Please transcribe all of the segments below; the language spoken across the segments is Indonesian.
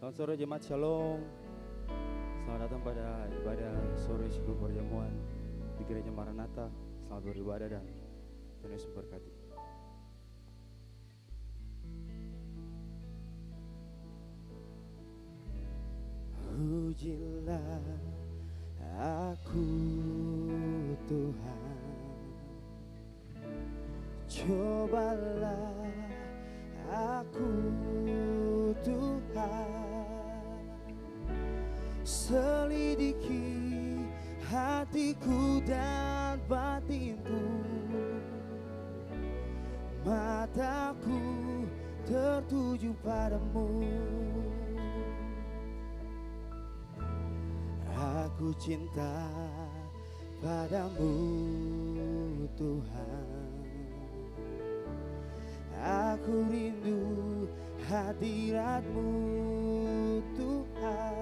Selamat sore jemaat Shalom. Selamat datang pada ibadah sore sebelum perjamuan di Gereja Maranatha. Selamat beribadah dan Tuhan Yesus memberkati. Pujilah aku Tuhan, cobalah aku Tuhan, selidiki hatiku dan batinku, mataku tertuju padamu. Aku cinta padamu Tuhan, aku rindu hadirat-Mu Tuhan.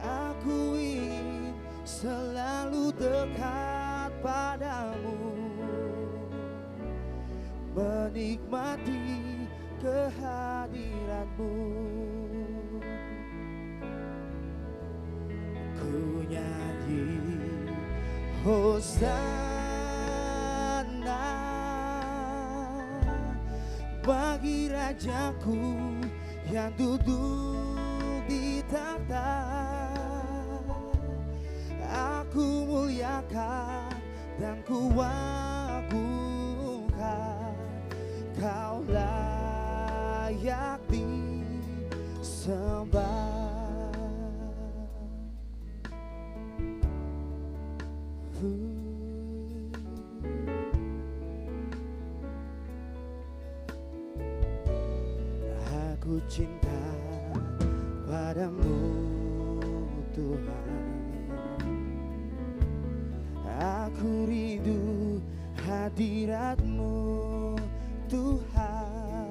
Aku ingin selalu dekat padamu, menikmati kehadirat-Mu. Ku nyanyi Hosana bagi Rajaku yang duduk di tahta. Aku muliakan dan ku agungkan, Kau layak disembah. Aku cinta padamu Tuhan, aku rindu hadirat-Mu Tuhan.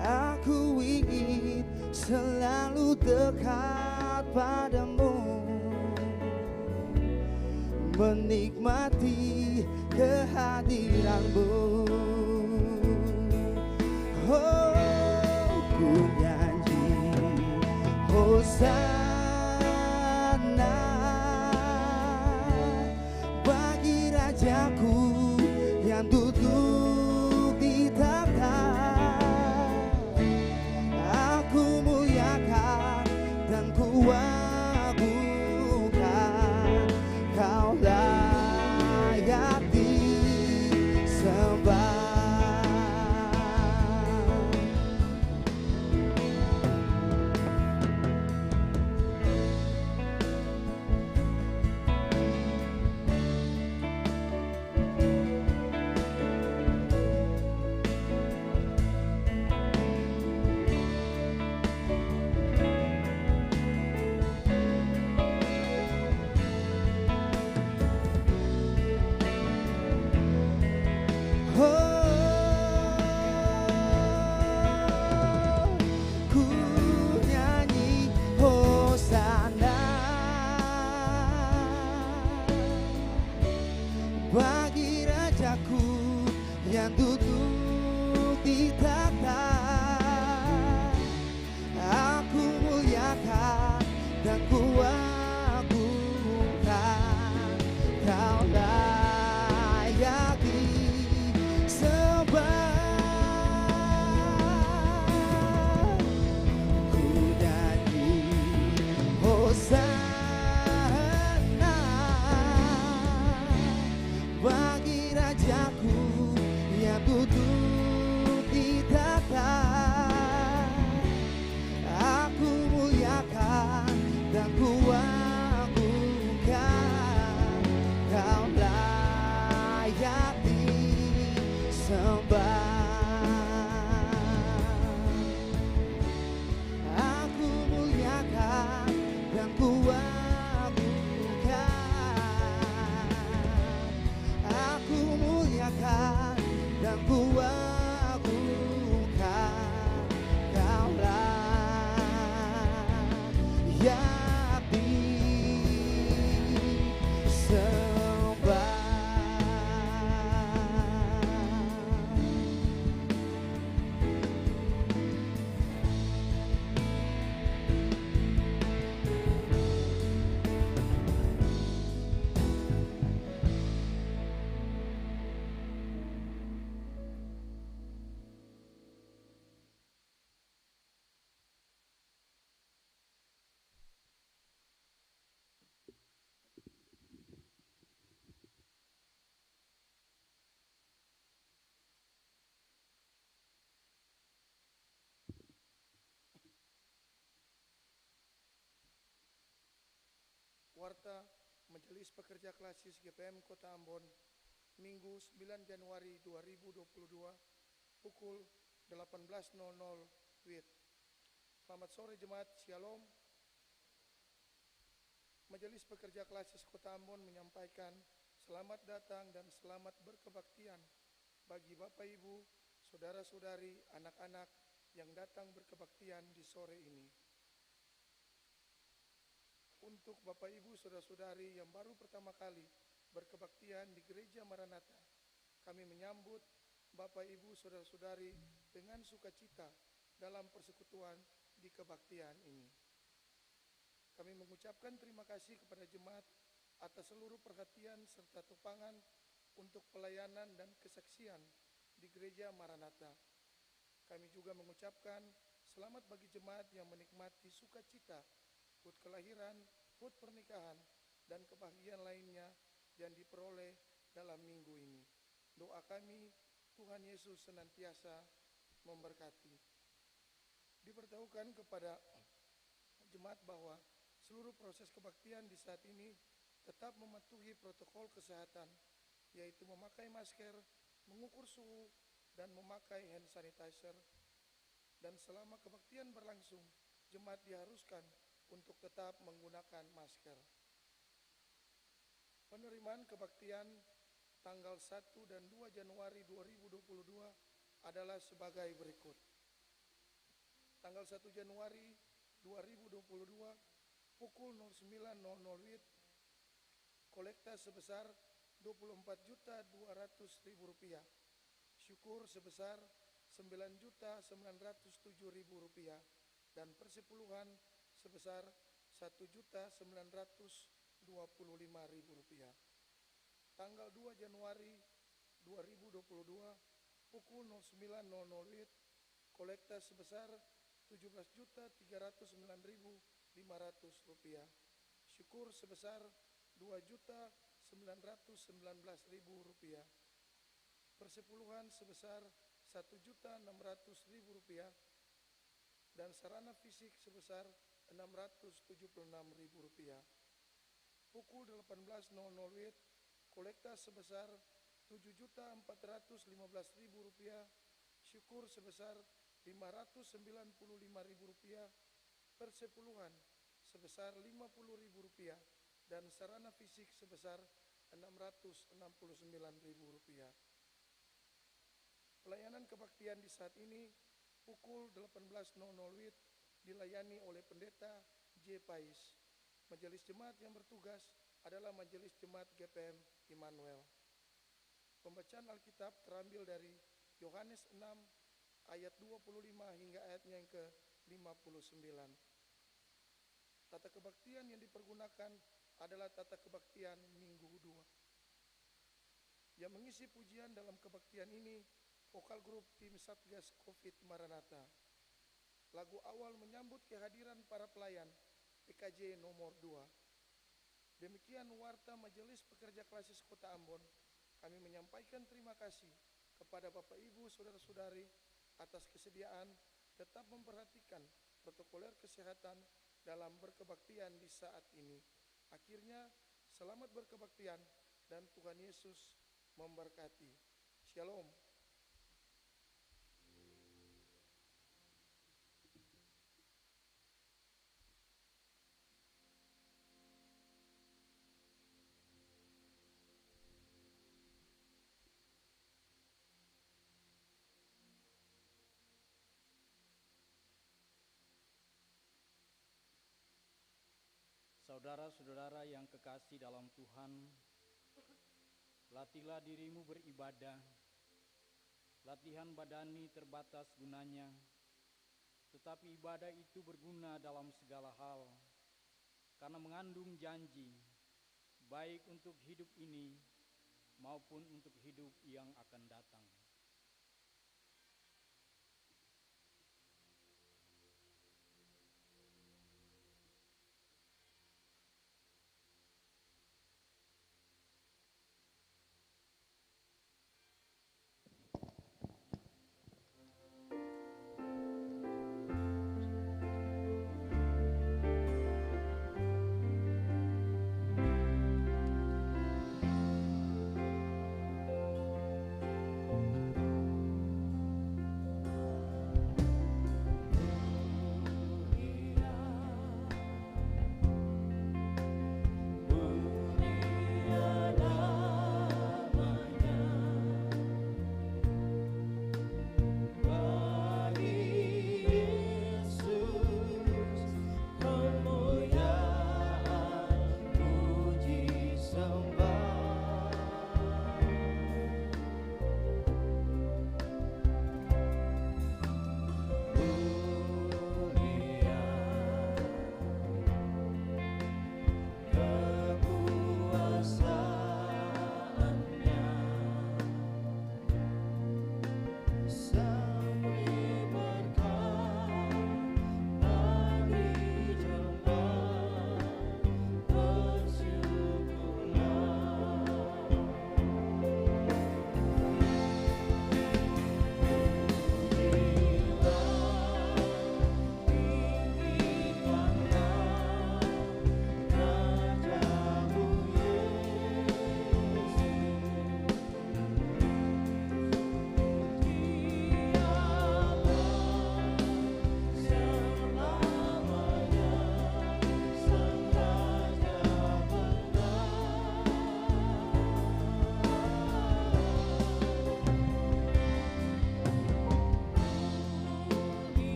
Aku ingin selalu dekat padamu, menikmati kehadiran-Mu. Oh, ku nyanyi Hosana bagi Rajaku yang duduk di tahta. Aku muliakan dan ku agungkan, Kau layak disembah. Yang duduk di tahta, aku muliakan dan ku agungkan, Kau layak disembah. Ku nyanyi Hosana bagi Rajaku yang duduk di tahta. Aku muliakan dan ku agungkan, Kau layak disembah. Aku muliakan dan ku agungkan, aku muliakan dan ku agungkan, Kau layak disembah. Warta Majelis Pekerja Klasis GPM Kota Ambon, Minggu 9 Januari 2022 pukul 18.00 WIB. Selamat sore jemaat, Shalom. Majelis Pekerja Klasis Kota Ambon menyampaikan selamat datang dan selamat berkebaktian bagi Bapak Ibu, Saudara-saudari, anak-anak yang datang berkebaktian di sore ini. Untuk Bapak Ibu Saudara-saudari yang baru pertama kali berkebaktian di Gereja Maranatha, kami menyambut Bapak Ibu Saudara-saudari dengan sukacita dalam persekutuan di kebaktian ini. Kami mengucapkan terima kasih kepada jemaat atas seluruh perhatian serta topangan untuk pelayanan dan kesaksian di Gereja Maranatha. Kami juga mengucapkan selamat bagi jemaat yang menikmati sukacita HUT kelahiran, HUT pernikahan, dan kebahagiaan lainnya yang diperoleh dalam minggu ini. Doa kami, Tuhan Yesus senantiasa memberkati. Diberitahukan kepada jemaat bahwa seluruh proses kebaktian di saat ini tetap mematuhi protokol kesehatan, yaitu memakai masker, mengukur suhu, dan memakai hand sanitizer. Dan selama kebaktian berlangsung, jemaat diharuskan untuk tetap menggunakan masker. Penerimaan kebaktian tanggal 1 dan 2 Januari 2022 adalah sebagai berikut. Tanggal 1 Januari 2022 pukul 09.00 WIB, kolekta sebesar Rp24.200.000, syukur sebesar Rp9.907.000, dan persepuluhan sebesar Rp1.925.000. Tanggal 2 Januari 2022 pukul 09.00 WIB, kolekta sebesar Rp17.309.500, syukur sebesar Rp2.919.000, persepuluhan sebesar Rp1.600.000, dan sarana fisik sebesar Rp676.000. Pukul 18.00 WIB, kolekta sebesar Rp7.415.000, syukur sebesar Rp595.000, persepuluhan sebesar Rp50.000, dan sarana fisik sebesar Rp669.000. Pelayanan kebaktian di saat ini pukul 18.00 WIB dilayani oleh Pendeta J. Pais. Majelis Jemaat yang bertugas adalah Majelis Jemaat GPM Immanuel. Pembacaan Alkitab terambil dari Yohanes 6 ayat 25 hingga ayatnya yang ke-59. Tata kebaktian yang dipergunakan adalah tata kebaktian Minggu 2. Yang mengisi pujian dalam kebaktian ini, vokal grup tim Satgas Covid Maranatha. Lagu awal menyambut kehadiran para pelayan PKJ nomor 2. Demikian warta Majelis Pekerja Klasis Kota Ambon. Kami menyampaikan terima kasih kepada Bapak Ibu Saudara-saudari atas kesediaan tetap memperhatikan protokoler kesehatan dalam berkebaktian di saat ini. Akhirnya, selamat berkebaktian dan Tuhan Yesus memberkati. Shalom. Saudara-saudara yang kekasih dalam Tuhan, latihlah dirimu beribadah. Latihan badani terbatas gunanya, tetapi ibadah itu berguna dalam segala hal, karena mengandung janji, baik untuk hidup ini maupun untuk hidup yang akan datang.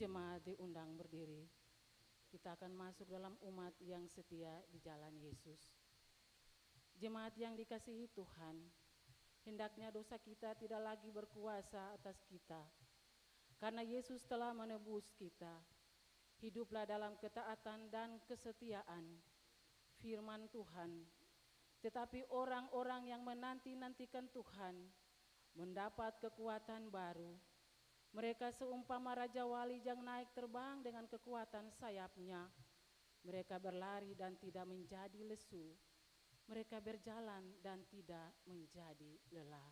Jemaat diundang berdiri. Kita akan masuk dalam umat yang setia di jalan Yesus. Jemaat yang dikasihi Tuhan, hendaknya dosa kita tidak lagi berkuasa atas kita. Karena Yesus telah menebus kita. Hiduplah dalam ketaatan dan kesetiaan firman Tuhan. Tetapi orang-orang yang menanti-nantikan Tuhan mendapat kekuatan baru. Mereka seumpama Raja Wali yang naik terbang dengan kekuatan sayapnya. Mereka berlari dan tidak menjadi lesu. Mereka berjalan dan tidak menjadi lelah.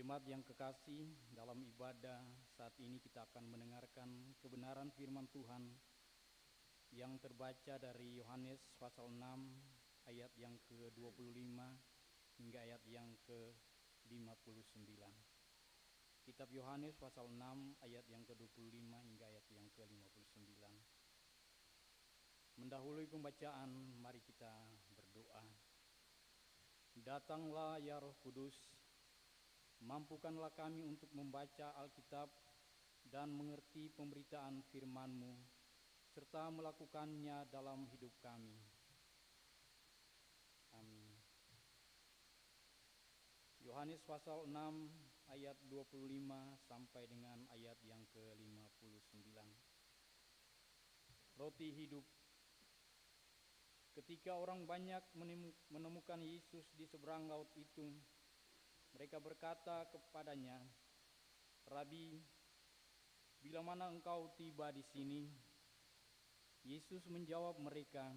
Jemaat yang kekasih, dalam ibadah saat ini kita akan mendengarkan kebenaran firman Tuhan yang terbaca dari Yohanes pasal 6 ayat yang ke-25 hingga ayat yang ke-59. Kitab Yohanes pasal 6 ayat yang ke-25 hingga ayat yang ke-59. Mendahului pembacaan, mari kita berdoa. Datanglah ya Roh Kudus, mampukanlah kami untuk membaca Alkitab dan mengerti pemberitaan firman-Mu, serta melakukannya dalam hidup kami. Amin. Yohanes pasal 6 ayat 25 sampai dengan ayat yang ke-59. Roti hidup. Ketika orang banyak menemukan Yesus di seberang laut itu, mereka berkata kepadanya, "Rabi, bila mana engkau tiba di sini?" Yesus menjawab mereka,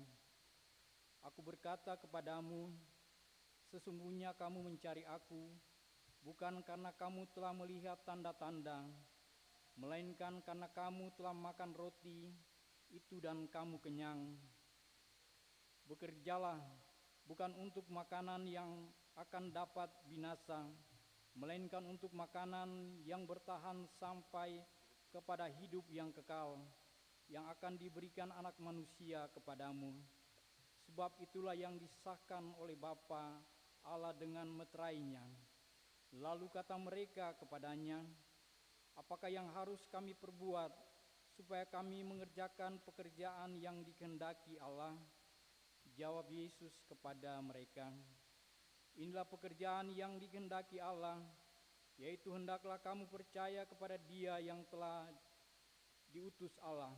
"Aku berkata kepadamu, sesungguhnya kamu mencari Aku, bukan karena kamu telah melihat tanda-tanda, melainkan karena kamu telah makan roti itu dan kamu kenyang. Bekerjalah, bukan untuk makanan yang akan dapat binasa, melainkan untuk makanan yang bertahan sampai kepada hidup yang kekal, yang akan diberikan Anak Manusia kepadamu. Sebab itulah yang disahkan oleh Bapa Allah dengan meterainya." Lalu kata mereka kepadanya, "Apakah yang harus kami perbuat supaya kami mengerjakan pekerjaan yang dikehendaki Allah?" Jawab Yesus kepada mereka, "Inilah pekerjaan yang dikehendaki Allah, yaitu hendaklah kamu percaya kepada Dia yang telah diutus Allah."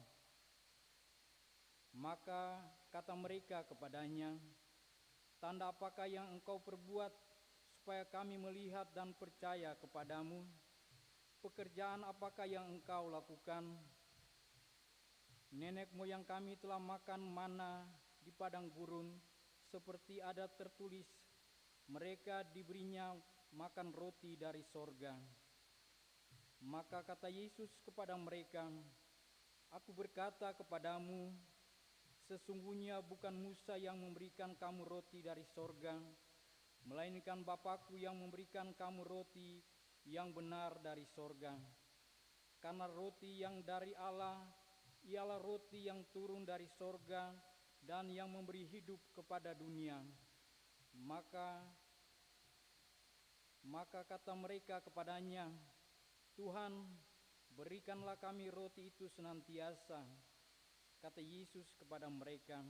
Maka kata mereka kepadanya, "Tanda apakah yang engkau perbuat supaya kami melihat dan percaya kepadamu? Pekerjaan apakah yang engkau lakukan? Nenek moyang kami telah makan mana di padang gurun, seperti ada tertulis, mereka diberinya makan roti dari sorga." Maka kata Yesus kepada mereka, Aku berkata kepadamu, sesungguhnya bukan Musa yang memberikan kamu roti dari sorga, melainkan Bapakku yang memberikan kamu roti yang benar dari sorga. Karena roti yang dari Allah ialah roti yang turun dari sorga dan yang memberi hidup kepada dunia. Maka kata mereka kepadanya, Tuhan, berikanlah kami roti itu senantiasa. Kata Yesus kepada mereka,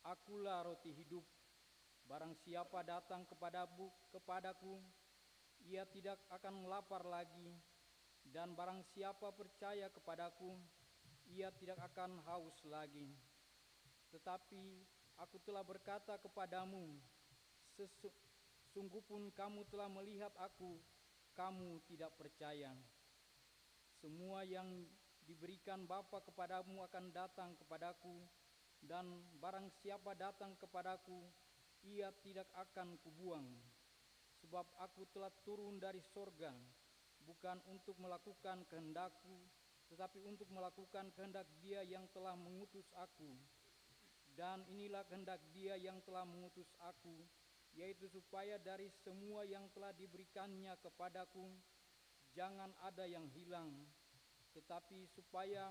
Akulah roti hidup. Barang siapa datang kepadaku, ia tidak akan lapar lagi. Dan barang siapa percaya kepadaku, ia tidak akan haus lagi. Tetapi aku telah berkata kepadamu, sungguh pun kamu telah melihat aku, kamu tidak percaya. Semua yang diberikan Bapa kepadamu akan datang kepadaku, dan barang siapa datang kepadaku, ia tidak akan kubuang. Sebab aku telah turun dari sorga, bukan untuk melakukan kehendakku, tetapi untuk melakukan kehendak Dia yang telah mengutus aku. Dan inilah kehendak Dia yang telah mengutus aku, yaitu supaya dari semua yang telah diberikannya kepadaku, jangan ada yang hilang, tetapi supaya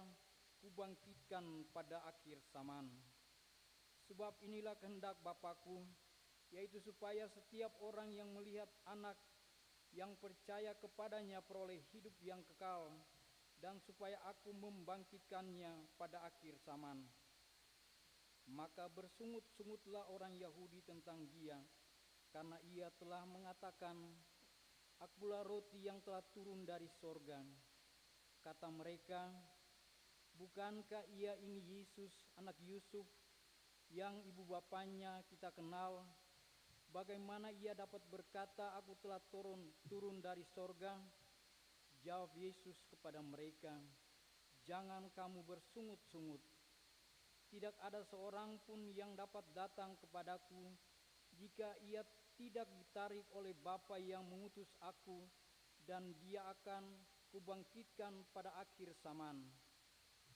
kubangkitkan pada akhir zaman. Sebab inilah kehendak Bapakku, yaitu supaya setiap orang yang melihat Anak yang percaya kepadanya peroleh hidup yang kekal, dan supaya aku membangkitkannya pada akhir zaman. Maka bersungut-sungutlah orang Yahudi tentang Dia, karena Ia telah mengatakan, Akulah roti yang telah turun dari sorga. Kata mereka, bukankah Ia ini Yesus, anak Yusuf, yang ibu bapanya kita kenal? Bagaimana Ia dapat berkata, Aku telah turun dari sorga? Jawab Yesus kepada mereka, Jangan kamu bersungut-sungut. Tidak ada seorang pun yang dapat datang kepadaku, jika ia tidak ditarik oleh Bapa yang mengutus aku, dan Dia akan kubangkitkan pada akhir zaman.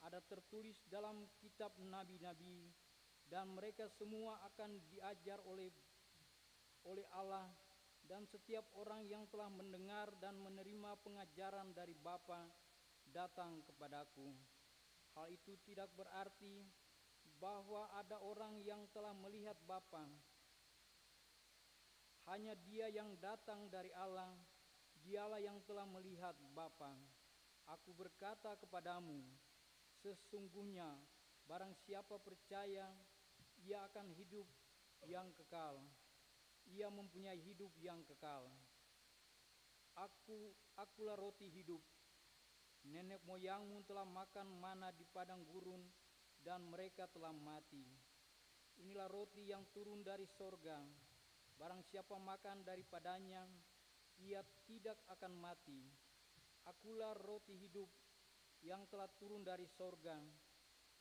Ada tertulis dalam kitab nabi-nabi, dan mereka semua akan diajar oleh Allah, dan setiap orang yang telah mendengar dan menerima pengajaran dari Bapa datang kepadaku. Hal itu tidak berarti bahwa ada orang yang telah melihat Bapa. Hanya Dia yang datang dari Allah, Dialah yang telah melihat Bapa. Aku berkata kepadamu, sesungguhnya barang siapa percaya, ia akan hidup yang kekal. Ia mempunyai hidup yang kekal. Akulah roti hidup. Nenek moyangmu telah makan mana di padang gurun, dan mereka telah mati. Inilah roti yang turun dari sorga. Barang siapa makan daripadanya, ia tidak akan mati. Akulah roti hidup yang telah turun dari sorga.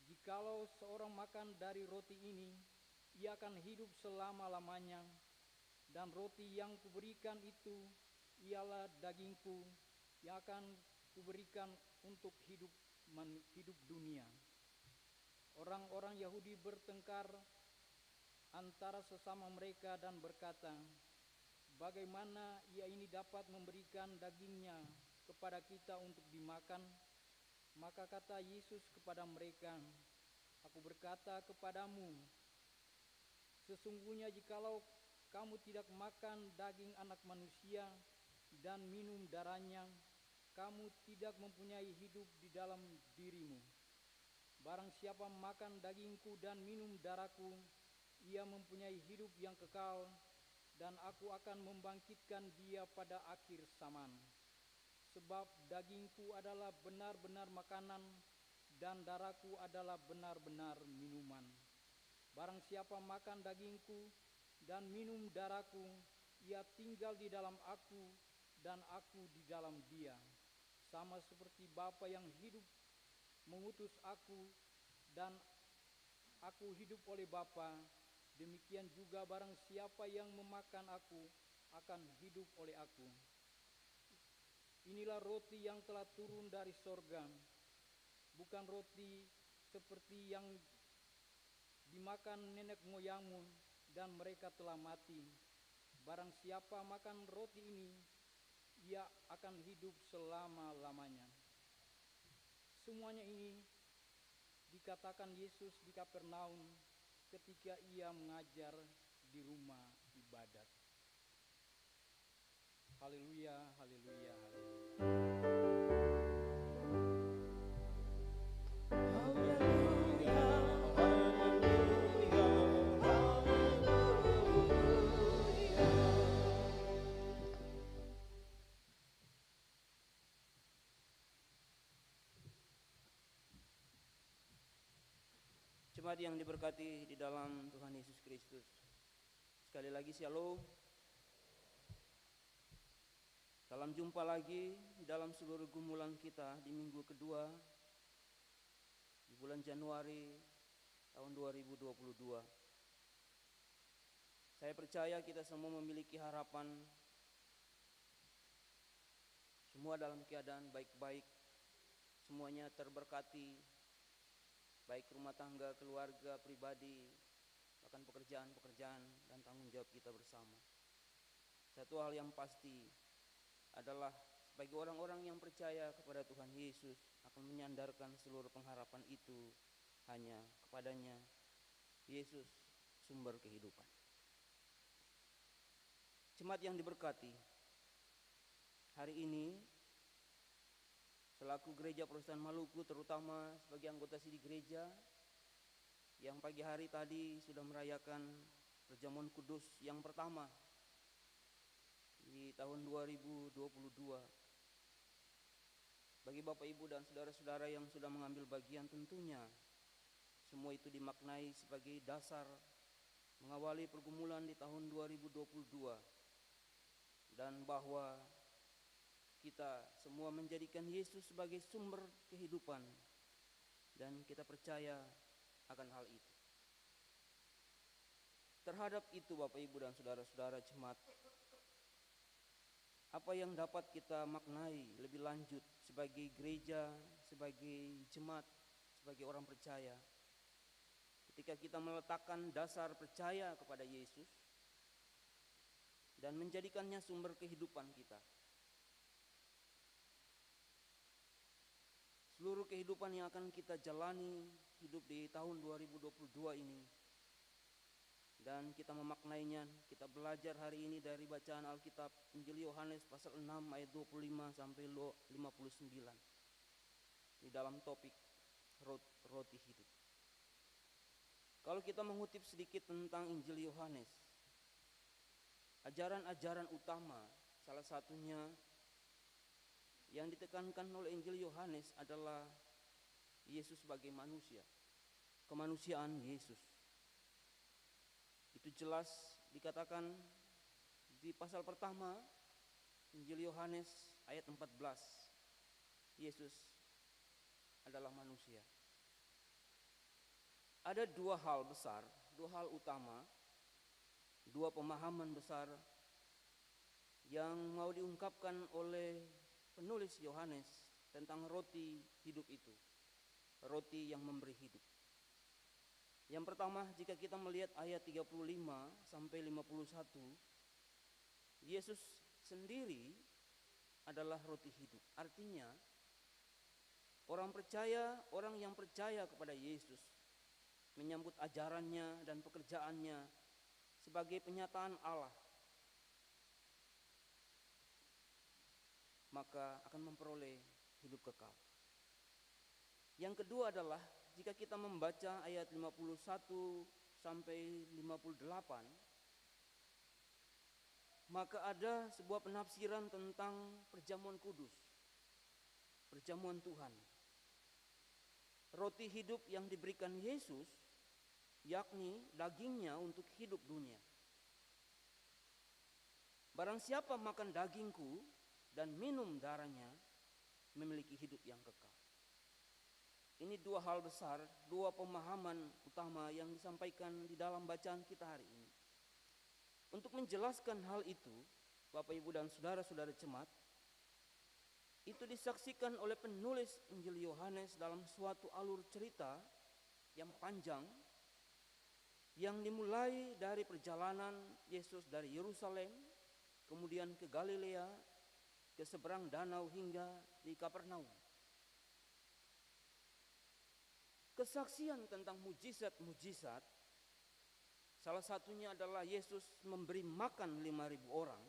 Jikalau seorang makan dari roti ini, ia akan hidup selama-lamanya. Dan roti yang kuberikan itu ialah dagingku yang akan kuberikan untuk hidup dunia. Orang-orang Yahudi bertengkar antara sesama mereka dan berkata, bagaimana Ia ini dapat memberikan dagingnya kepada kita untuk dimakan? Maka kata Yesus kepada mereka, Aku berkata kepadamu, sesungguhnya jikalau kamu tidak makan daging Anak Manusia dan minum darahnya, kamu tidak mempunyai hidup di dalam dirimu. Barang siapa makan dagingku dan minum darahku, ia mempunyai hidup yang kekal, dan aku akan membangkitkan dia pada akhir zaman. Sebab dagingku adalah benar-benar makanan, dan darahku adalah benar-benar minuman. Barang siapa makan dagingku dan minum darahku, ia tinggal di dalam aku, dan aku di dalam dia. Sama seperti Bapa yang hidup mengutus aku, dan aku hidup oleh Bapa, demikian juga barang siapa yang memakan aku akan hidup oleh aku. Inilah roti yang telah turun dari sorga. bukan roti seperti yang dimakan nenek moyangmu dan mereka telah mati. Barang siapa makan roti ini, ia akan hidup selama-lamanya. Semuanya ini dikatakan Yesus di Kapernaum ketika ia mengajar di rumah ibadat. Haleluya, haleluya, haleluya. Jemaat yang diberkati di dalam Tuhan Yesus Kristus, sekali lagi shalom. Salam jumpa lagi dalam seluruh gumulan kita di minggu kedua di bulan Januari tahun 2022. Saya percaya kita semua memiliki harapan, semua dalam keadaan baik-baik, semuanya terberkati, baik rumah tangga, keluarga, pribadi, bahkan pekerjaan-pekerjaan dan tanggung jawab kita bersama. Satu hal yang pasti adalah sebagai orang-orang yang percaya kepada Tuhan Yesus akan menyandarkan seluruh pengharapan itu hanya kepadanya, Yesus, sumber kehidupan. Jemaat yang diberkati, hari ini selaku Gereja Protestan Maluku, terutama sebagai anggota sidih gereja yang pagi hari tadi sudah merayakan perjamuan kudus yang pertama di tahun 2022. Bagi Bapak Ibu dan saudara-saudara yang sudah mengambil bagian, tentunya semua itu dimaknai sebagai dasar mengawali pergumulan di tahun 2022, dan bahwa kita semua menjadikan Yesus sebagai sumber kehidupan, dan kita percaya akan hal itu. Terhadap itu Bapak Ibu dan saudara-saudara jemaat, apa yang dapat kita maknai lebih lanjut sebagai gereja, sebagai jemaat, sebagai orang percaya, ketika kita meletakkan dasar percaya kepada Yesus dan menjadikannya sumber kehidupan kita. Seluruh kehidupan yang akan kita jalani hidup di tahun 2022 ini, dan kita memaknainya, kita belajar hari ini dari bacaan Alkitab Injil Yohanes pasal 6 ayat 25 sampai 59 di dalam topik roti hidup. Kalau kita mengutip sedikit tentang Injil Yohanes, ajaran-ajaran utama salah satunya yang ditekankan oleh Injil Yohanes adalah Yesus sebagai manusia, kemanusiaan Yesus. Itu jelas dikatakan di pasal pertama Injil Yohanes ayat 14. Yesus adalah manusia. Ada dua hal besar, dua hal utama, dua pemahaman besar yang mau diungkapkan oleh penulis Yohanes tentang roti hidup itu, roti yang memberi hidup. Yang pertama, jika kita melihat ayat 35 sampai 51, Yesus sendiri adalah roti hidup. Artinya, orang yang percaya kepada Yesus menyambut ajarannya dan pekerjaannya sebagai penyataan Allah, maka akan memperoleh hidup kekal. Yang kedua adalah jika kita membaca ayat 51 sampai 58, maka ada sebuah penafsiran tentang perjamuan kudus, perjamuan Tuhan. Roti hidup yang diberikan Yesus, yakni dagingnya untuk hidup dunia. Barang siapa makan dagingku dan minum darahnya memiliki hidup yang kekal. Ini dua hal besar, dua pemahaman utama yang disampaikan di dalam bacaan kita hari ini. Untuk menjelaskan hal itu, Bapak Ibu dan saudara-saudara jemaat, itu disaksikan oleh penulis Injil Yohanes dalam suatu alur cerita yang panjang yang dimulai dari perjalanan Yesus dari Yerusalem, kemudian ke Galilea, ke seberang danau hingga di Kapernaum. Kesaksian tentang mujizat-mujizat, salah satunya adalah Yesus memberi makan 5.000 orang.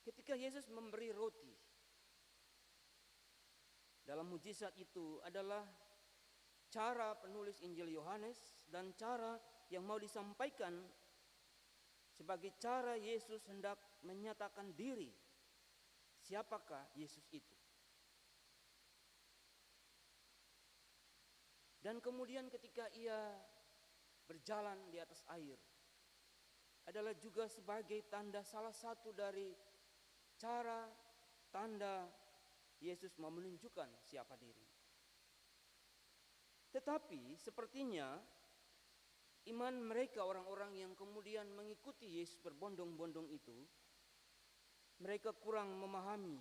Ketika Yesus memberi roti, dalam mujizat itu adalah cara penulis Injil Yohanes dan cara yang mau disampaikan sebagai cara Yesus hendak menyatakan diri. Siapakah Yesus itu? Dan kemudian ketika ia berjalan di atas air, adalah juga sebagai tanda, salah satu dari cara tanda Yesus mau menunjukkan siapa diri. Tetapi sepertinya iman mereka, orang-orang yang kemudian mengikuti Yesus berbondong-bondong itu, mereka kurang memahami.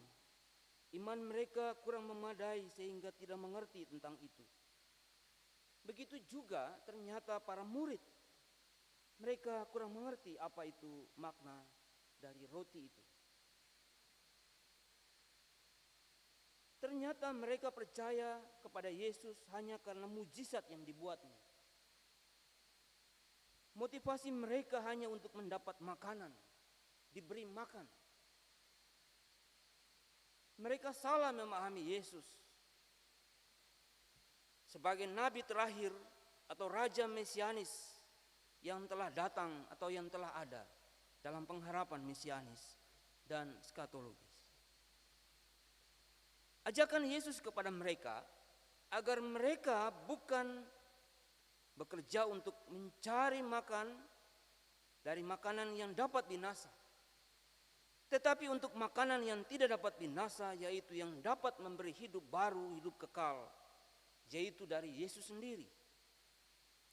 Iman mereka kurang memadai sehingga tidak mengerti tentang itu. Begitu juga ternyata para murid. Mereka kurang mengerti apa itu makna dari roti itu. Ternyata mereka percaya kepada Yesus hanya karena mujizat yang dibuatnya. Motivasi mereka hanya untuk mendapat makanan, diberi makan. Mereka salah memahami Yesus sebagai nabi terakhir atau raja mesianis yang telah datang atau yang telah ada dalam pengharapan mesianis dan skatologis. Ajakan Yesus kepada mereka agar mereka bukan bekerja untuk mencari makan dari makanan yang dapat binasa, tetapi untuk makanan yang tidak dapat binasa, yaitu yang dapat memberi hidup baru, hidup kekal, yaitu dari Yesus sendiri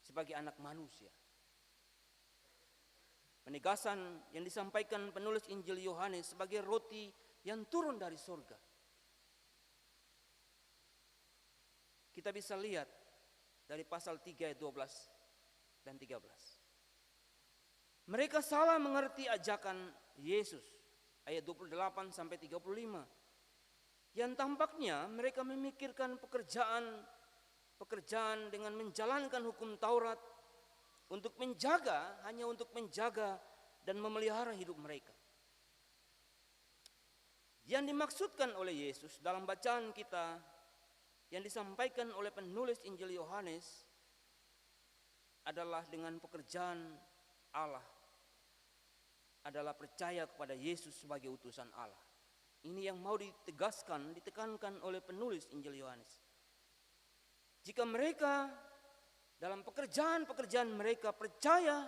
sebagai anak manusia. Penegasan yang disampaikan penulis Injil Yohanes sebagai roti yang turun dari surga. Kita bisa lihat dari pasal 3 ayat 12 dan 13. Mereka salah mengerti ajakan Yesus ayat 28 sampai 35. Yang tampaknya mereka memikirkan pekerjaan dengan menjalankan hukum Taurat untuk menjaga, hanya untuk menjaga dan memelihara hidup mereka. Yang dimaksudkan oleh Yesus dalam bacaan kita yang disampaikan oleh penulis Injil Yohanes adalah dengan pekerjaan Allah, adalah percaya kepada Yesus sebagai utusan Allah. Ini yang mau ditekankan oleh penulis Injil Yohanes. Jika mereka dalam pekerjaan mereka percaya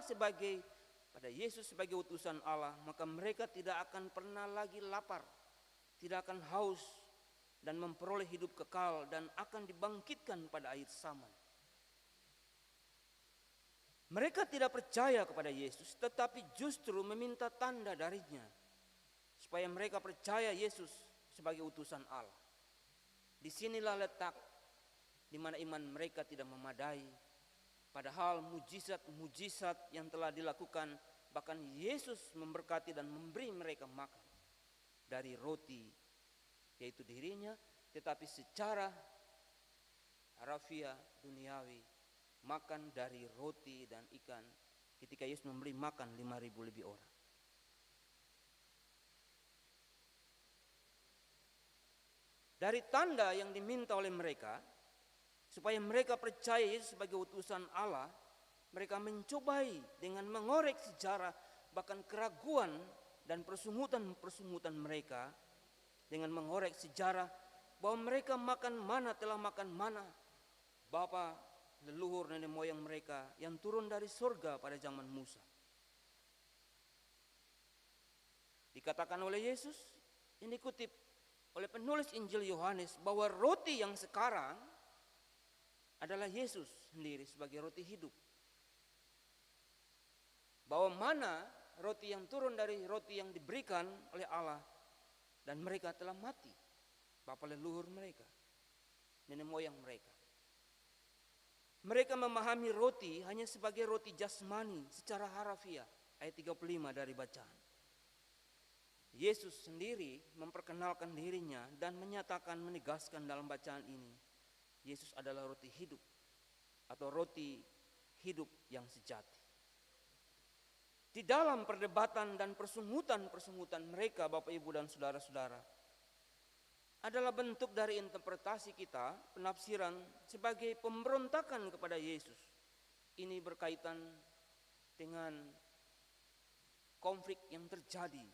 pada Yesus sebagai utusan Allah, maka mereka tidak akan pernah lagi lapar, tidak akan haus, dan memperoleh hidup kekal, dan akan dibangkitkan pada air saman. Mereka tidak percaya kepada Yesus, tetapi justru meminta tanda darinya, supaya mereka percaya Yesus sebagai utusan Allah. Disinilah letak di mana iman mereka tidak memadai, padahal mujizat-mujizat yang telah dilakukan, bahkan Yesus memberkati dan memberi mereka makan dari roti, yaitu dirinya, tetapi secara harafiah duniawi, makan dari roti dan ikan ketika Yesus memberi makan 5.000 lebih orang. Dari tanda yang diminta oleh mereka supaya mereka percaya Yesus sebagai utusan Allah, mereka mencobai dengan mengorek sejarah, bahkan keraguan dan persungutan mereka, dengan mengorek sejarah bahwa mereka telah makan mana bapa leluhur nenek moyang mereka yang turun dari surga pada zaman Musa. Dikatakan oleh Yesus, yang dikutip oleh penulis Injil Yohanes, bahwa roti yang sekarang adalah Yesus sendiri sebagai roti hidup. Bahwa mana roti yang turun dari roti yang diberikan oleh Allah, dan mereka telah mati, bapa leluhur mereka, nenek moyang mereka. Mereka memahami roti hanya sebagai roti jasmani secara harafiah, ayat 35 dari bacaan. Yesus sendiri memperkenalkan dirinya dan menyatakan, menegaskan dalam bacaan ini, Yesus adalah roti hidup atau roti hidup yang sejati. Di dalam perdebatan dan persungutan-persungutan mereka, Bapak, Ibu, dan saudara-saudara, adalah bentuk dari interpretasi kita, penafsiran sebagai pemberontakan kepada Yesus. Ini berkaitan dengan konflik yang terjadi.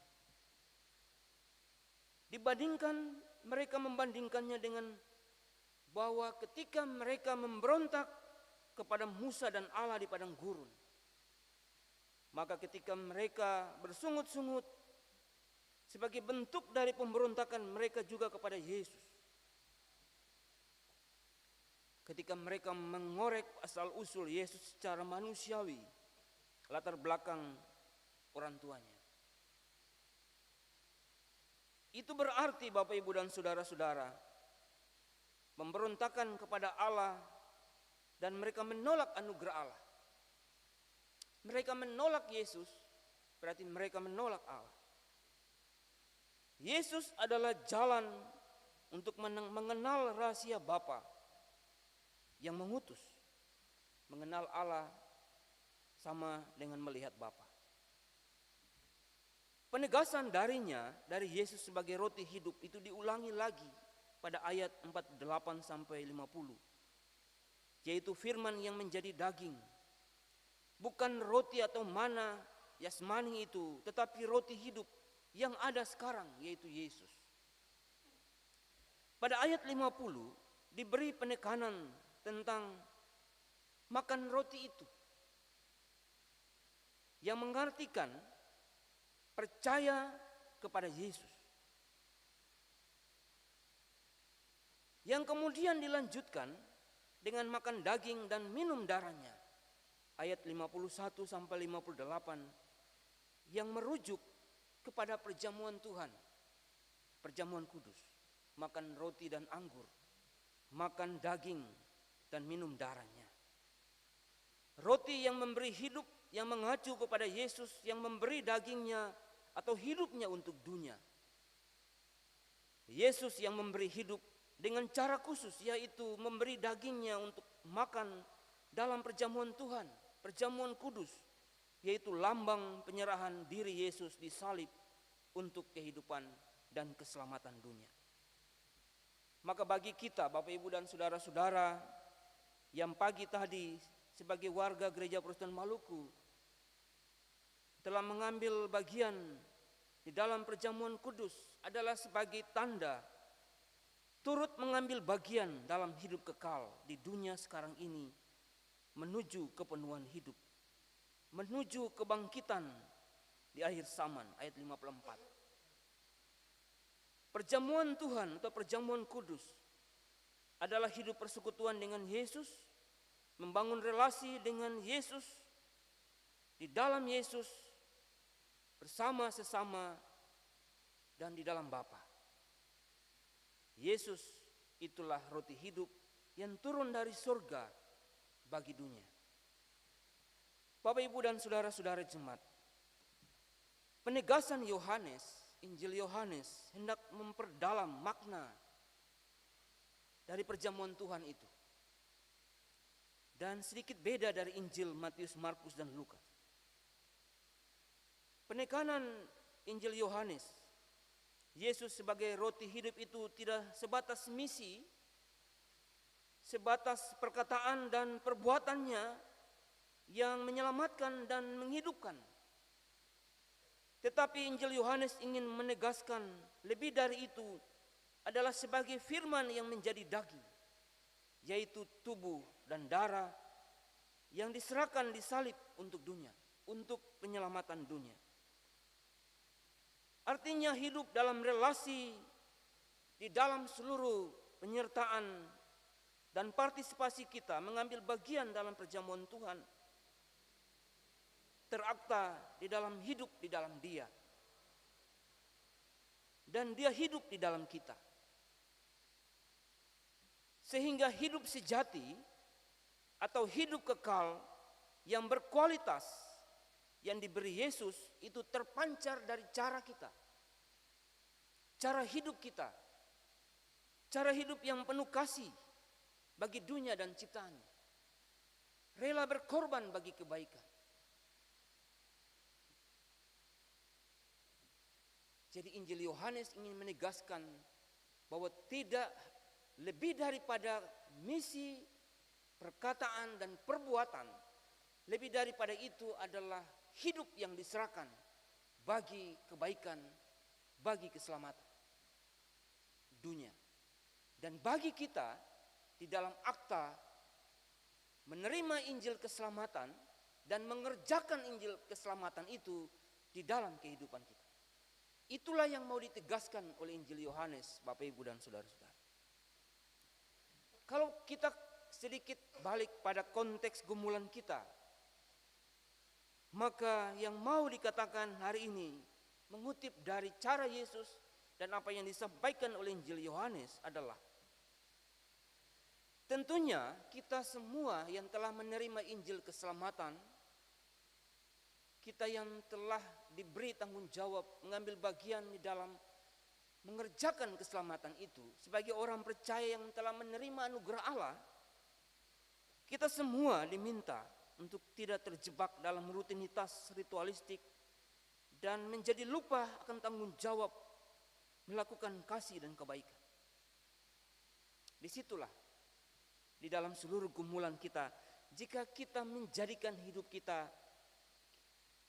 Mereka membandingkannya dengan bahwa ketika mereka memberontak kepada Musa dan Allah di padang gurun, maka ketika mereka bersungut-sungut sebagai bentuk dari pemberontakan mereka juga kepada Yesus, ketika mereka mengorek asal-usul Yesus secara manusiawi, latar belakang orang tuanya, itu berarti, Bapak, Ibu, dan saudara-saudara, pemberontakan kepada Allah, dan mereka menolak anugerah Allah. Mereka menolak Yesus, berarti mereka menolak Allah. Yesus adalah jalan untuk mengenal rahasia Bapa yang mengutus. Mengenal Allah sama dengan melihat Bapa. Penegasan darinya, dari Yesus sebagai roti hidup, itu diulangi lagi pada ayat 48 sampai 50. Yaitu firman yang menjadi daging. Bukan roti atau mana yasmani itu, tetapi roti hidup yang ada sekarang, yaitu Yesus. Pada ayat 50 diberi penekanan tentang makan roti itu, yang mengartikan percaya kepada Yesus, yang kemudian dilanjutkan dengan makan daging dan minum darahnya, ayat 51 sampai 58, yang merujuk kepada perjamuan Tuhan, perjamuan kudus, makan roti dan anggur, makan daging dan minum darahnya. Roti yang memberi hidup, yang mengacu kepada Yesus yang memberi dagingnya atau hidupnya untuk dunia. Yesus yang memberi hidup dengan cara khusus, yaitu memberi dagingnya untuk makan dalam perjamuan Tuhan, perjamuan kudus, yaitu lambang penyerahan diri Yesus disalib untuk kehidupan dan keselamatan dunia. Maka bagi kita, Bapak, Ibu, dan saudara-saudara yang pagi tadi sebagai warga Gereja Protestan Maluku telah mengambil bagian di dalam perjamuan kudus, adalah sebagai tanda turut mengambil bagian dalam hidup kekal di dunia sekarang ini, menuju kepenuhan hidup, menuju kebangkitan di akhir zaman, ayat 54. Perjamuan Tuhan atau perjamuan kudus adalah hidup persekutuan dengan Yesus, membangun relasi dengan Yesus, di dalam Yesus, bersama sesama, dan di dalam Bapa. Yesus itulah roti hidup yang turun dari surga bagi dunia. Bapak, Ibu, dan saudara-saudara jemaat, penegasan Yohanes, Injil Yohanes hendak memperdalam makna dari perjamuan Tuhan itu. Dan sedikit beda dari Injil Matius, Markus, dan Lukas. Penekanan Injil Yohanes, Yesus sebagai roti hidup itu tidak sebatas misi, sebatas perkataan dan perbuatannya yang menyelamatkan dan menghidupkan. Tetapi Injil Yohanes ingin menegaskan lebih dari itu, adalah sebagai firman yang menjadi daging, yaitu tubuh dan darah yang diserahkan di salib untuk dunia, untuk penyelamatan dunia. Artinya hidup dalam relasi, di dalam seluruh penyertaan dan partisipasi kita mengambil bagian dalam perjamuan Tuhan. terakta di dalam hidup di dalam Dia. Dan Dia hidup di dalam kita. Sehingga hidup sejati atau hidup kekal yang berkualitas yang diberi Yesus itu terpancar dari cara kita. Cara hidup kita. Cara hidup yang penuh kasih bagi dunia dan ciptaannya. Rela berkorban bagi kebaikan. Jadi Injil Yohanes ingin menegaskan bahwa tidak lebih daripada misi, perkataan dan perbuatan, lebih daripada itu adalah hidup yang diserahkan bagi kebaikan, bagi keselamatan dunia. Dan bagi kita di dalam akta menerima Injil keselamatan dan mengerjakan Injil keselamatan itu di dalam kehidupan kita. Itulah yang mau ditegaskan oleh Injil Yohanes, Bapak Ibu dan saudara-saudara. Kalau kita sedikit balik pada konteks gumulan kita, maka yang mau dikatakan hari ini mengutip dari cara Yesus dan apa yang disampaikan oleh Injil Yohanes adalah tentunya kita semua yang telah menerima Injil keselamatan, kita yang telah diberi tanggung jawab mengambil bagian di dalam mengerjakan keselamatan itu sebagai orang percaya yang telah menerima anugerah Allah, kita semua diminta untuk tidak terjebak dalam rutinitas ritualistik dan menjadi lupa akan tanggung jawab melakukan kasih dan kebaikan. Disitulah di dalam seluruh gumulan kita, jika kita menjadikan hidup kita,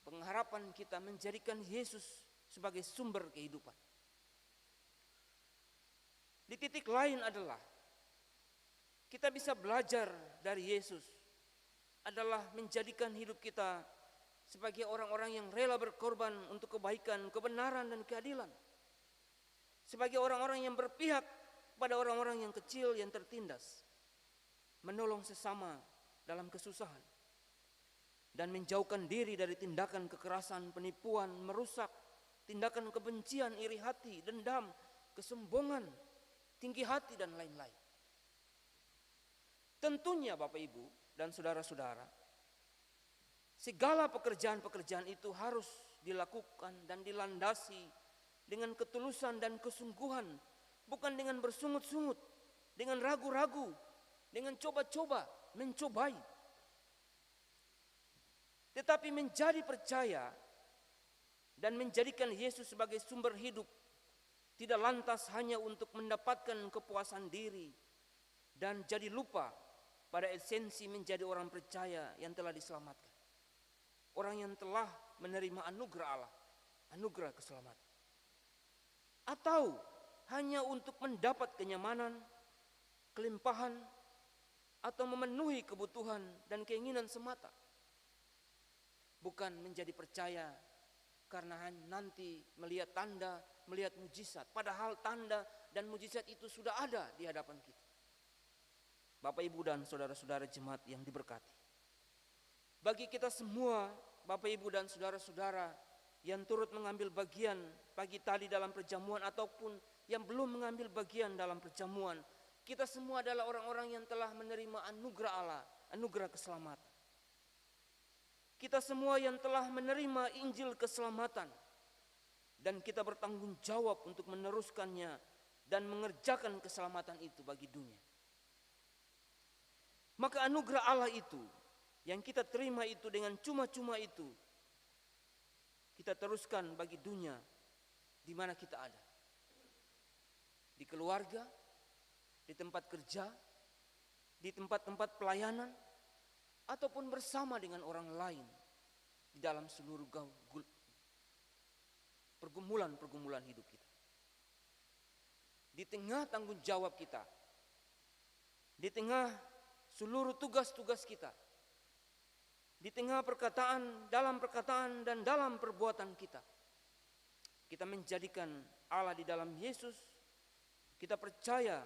pengharapan kita menjadikan Yesus sebagai sumber kehidupan. Di titik lain adalah kita bisa belajar dari Yesus adalah menjadikan hidup kita sebagai orang-orang yang rela berkorban untuk kebaikan, kebenaran dan keadilan. Sebagai orang-orang yang berpihak pada orang-orang yang kecil, yang tertindas. Menolong sesama dalam kesusahan. Dan menjauhkan diri dari tindakan kekerasan, penipuan, merusak, tindakan kebencian, iri hati, dendam, kesombongan, tinggi hati dan lain-lain. Tentunya Bapak Ibu dan saudara-saudara, segala pekerjaan-pekerjaan itu harus dilakukan dan dilandasi dengan ketulusan dan kesungguhan, bukan dengan bersungut-sungut, dengan ragu-ragu, dengan coba-coba, mencobai. Tetapi menjadi percaya dan menjadikan Yesus sebagai sumber hidup tidak lantas hanya untuk mendapatkan kepuasan diri dan jadi lupa pada esensi menjadi orang percaya yang telah diselamatkan. Orang yang telah menerima anugerah Allah, anugerah keselamatan. Atau hanya untuk mendapat kenyamanan, kelimpahan, atau memenuhi kebutuhan dan keinginan semata. Bukan menjadi percaya karena nanti melihat tanda, melihat mujizat. Padahal tanda dan mujizat itu sudah ada di hadapan kita. Bapak, Ibu, dan saudara-saudara jemaat yang diberkati. Bagi kita semua, Bapak, Ibu, dan saudara-saudara yang turut mengambil bagian pagi tadi dalam perjamuan ataupun yang belum mengambil bagian dalam perjamuan, kita semua adalah orang-orang yang telah menerima anugerah Allah, anugerah keselamatan. Kita semua yang telah menerima Injil keselamatan dan kita bertanggung jawab untuk meneruskannya dan mengerjakan keselamatan itu bagi dunia. Maka anugerah Allah itu yang kita terima itu dengan cuma-cuma itu kita teruskan bagi dunia di mana kita ada. Di keluarga, di tempat kerja, di tempat-tempat pelayanan, ataupun bersama dengan orang lain di dalam seluruh pergumulan-pergumulan hidup kita. Di tengah tanggung jawab kita, di tengah seluruh tugas-tugas kita, di tengah perkataan, dan dalam perbuatan kita, kita menjadikan Allah di dalam Yesus. Kita percaya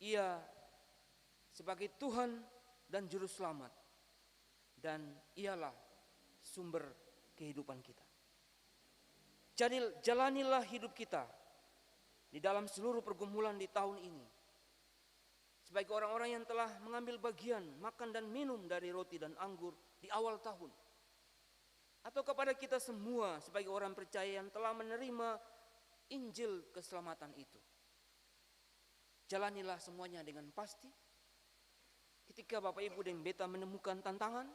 Ia sebagai Tuhan dan Juru Selamat, dan Ialah sumber kehidupan kita. Jadi jalanilah hidup kita di dalam seluruh pergumulan di tahun ini sebagai orang-orang yang telah mengambil bagian makan dan minum dari roti dan anggur di awal tahun. Atau kepada kita semua sebagai orang percaya yang telah menerima Injil keselamatan itu. Jalanilah semuanya dengan pasti. Ketika Bapak Ibu dan Beta menemukan tantangan,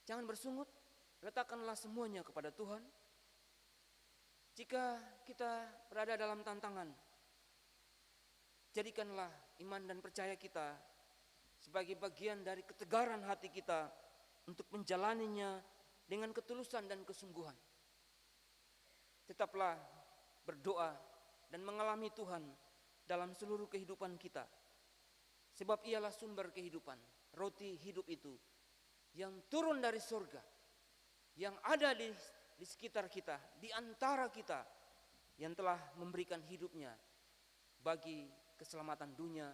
jangan bersungut, letakkanlah semuanya kepada Tuhan. Jika kita berada dalam tantangan, jadikanlah iman dan percaya kita sebagai bagian dari ketegaran hati kita untuk menjalaninya dengan ketulusan dan kesungguhan. Tetaplah berdoa dan mengalami Tuhan dalam seluruh kehidupan kita. Sebab ialah sumber kehidupan, roti hidup itu yang turun dari surga, yang ada di sekitar kita, di antara kita, yang telah memberikan hidupnya bagi keselamatan dunia,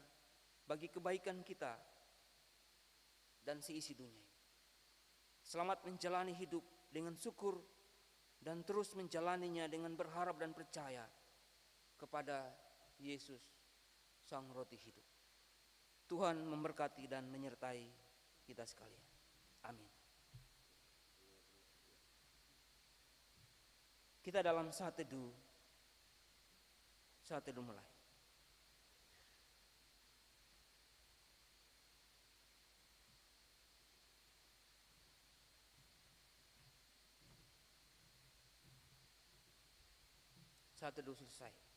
bagi kebaikan kita, dan seisi dunia. Selamat menjalani hidup dengan syukur dan terus menjalaninya dengan berharap dan percaya kepada Yesus, Sang Roti Hidup. Tuhan memberkati dan menyertai kita sekalian. Amin. Kita dalam saat teduh mulai. Saat teduh selesai.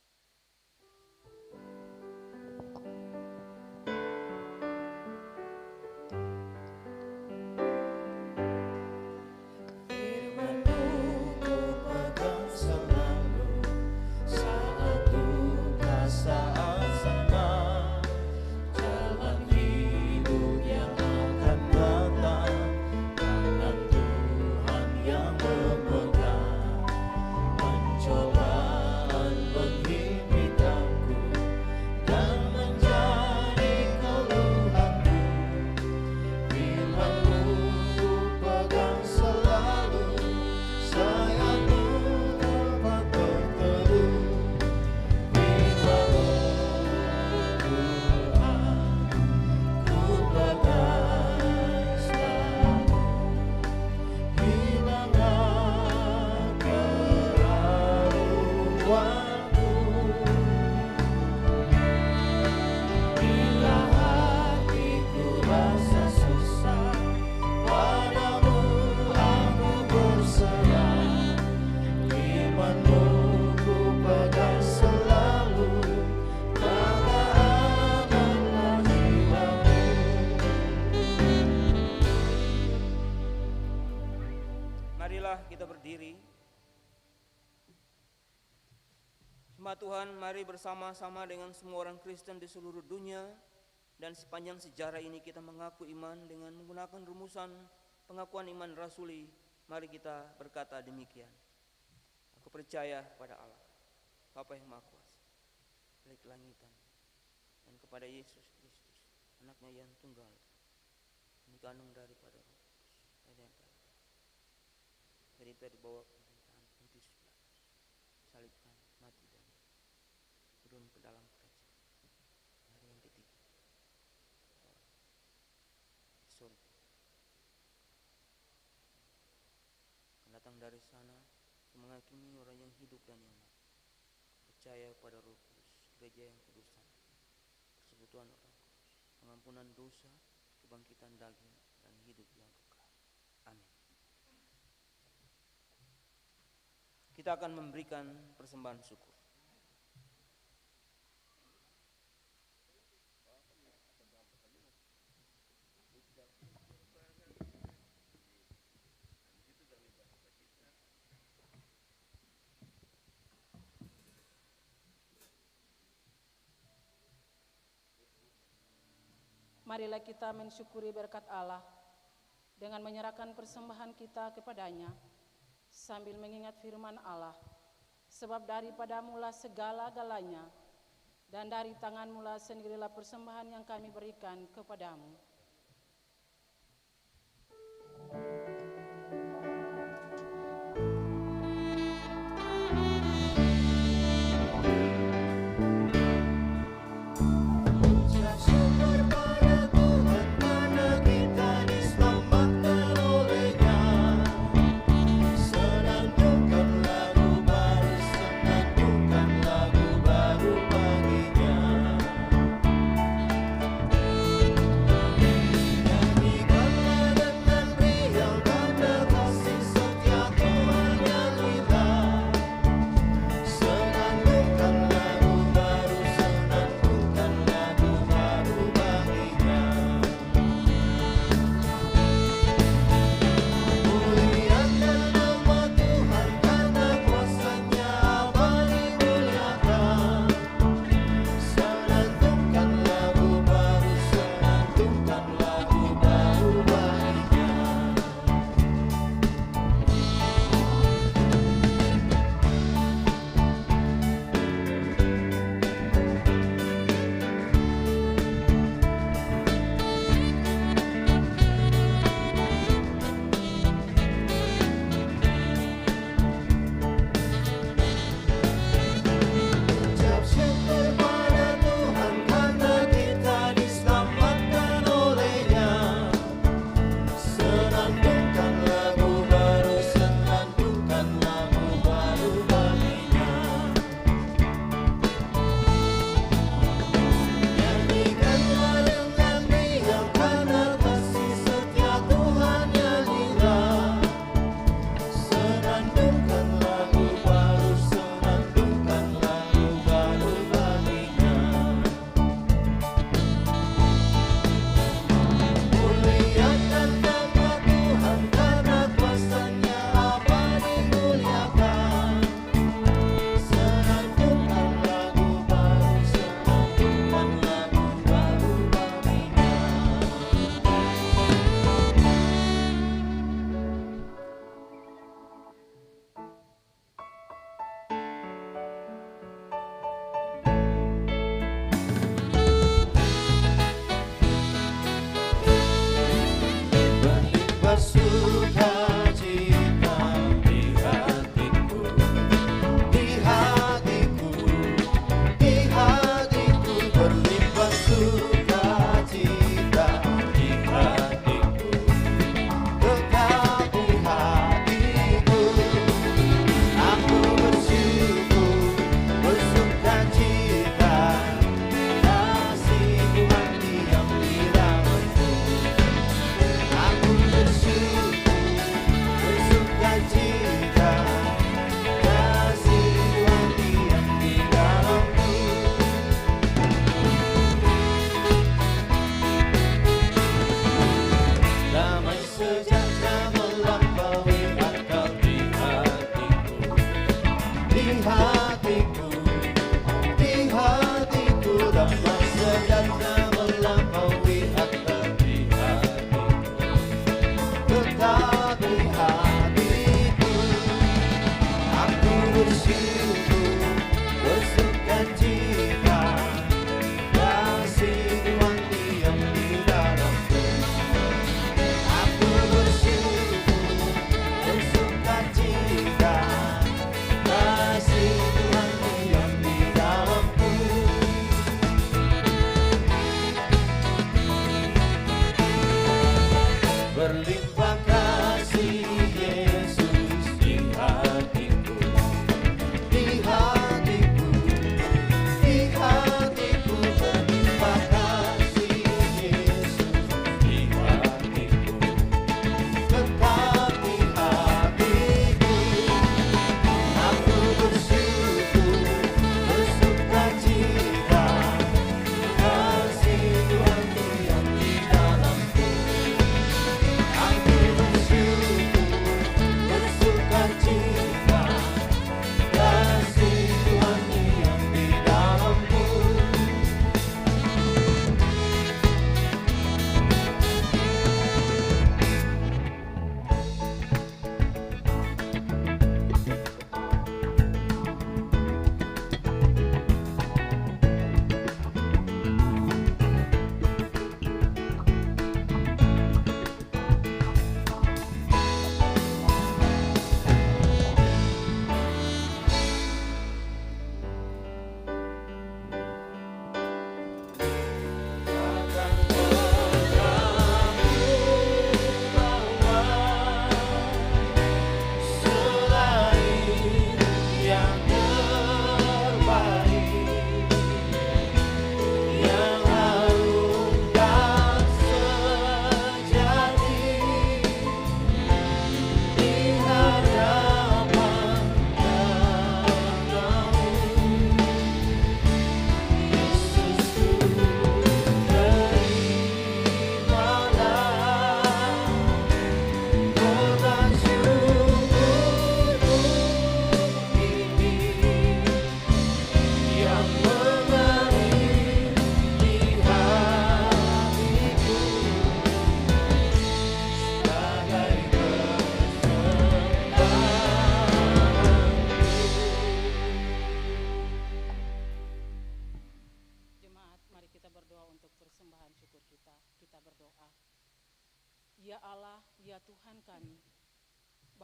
Tuhan, mari bersama-sama dengan semua orang Kristen di seluruh dunia dan sepanjang sejarah ini kita mengaku iman dengan menggunakan rumusan pengakuan iman rasuli. Mari kita berkata demikian. Aku percaya pada Allah, Bapa yang Maha Kuasa, dari kelangitan, dan kepada Yesus Kristus, anaknya yang tunggal, dikandung daripada Roh Kudus, derita di bawah pemerintahan Pontius Pilatus, salibkan, mati dan turun ke dalam kerajaan. Hari yang ketiga, surga. Akan datang dari sana menghakimi orang yang hidup dan yang mati. Percaya pada Roh Kudus, gereja yang kudusan, persekutuan orang kudus, pengampunan dosa, kebangkitan daging, dan hidup yang kekal. Amin. Kita akan memberikan persembahan syukur. Marilah kita mensyukuri berkat Allah dengan menyerahkan persembahan kita kepadanya sambil mengingat firman Allah. Sebab daripadamulah segala-galanya dan dari tanganmulah sendirilah persembahan yang kami berikan kepadamu.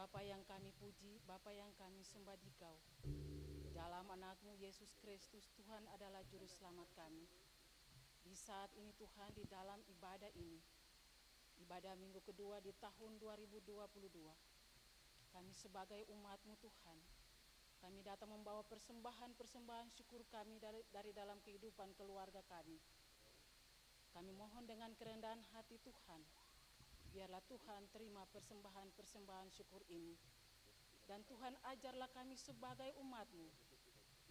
Bapa yang kami puji, Bapa yang kami sembah Dikau. Di dalam anak-Mu Yesus Kristus, Tuhan adalah juru selamat kami. Di saat ini Tuhan, di dalam ibadah ini, ibadah minggu kedua di tahun 2022, kami sebagai umat-Mu Tuhan, kami datang membawa persembahan syukur kami dari dalam kehidupan keluarga kami. Kami mohon dengan kerendahan hati Tuhan, biarlah Tuhan terima persembahan syukur ini. Dan Tuhan ajarlah kami sebagai umat-Mu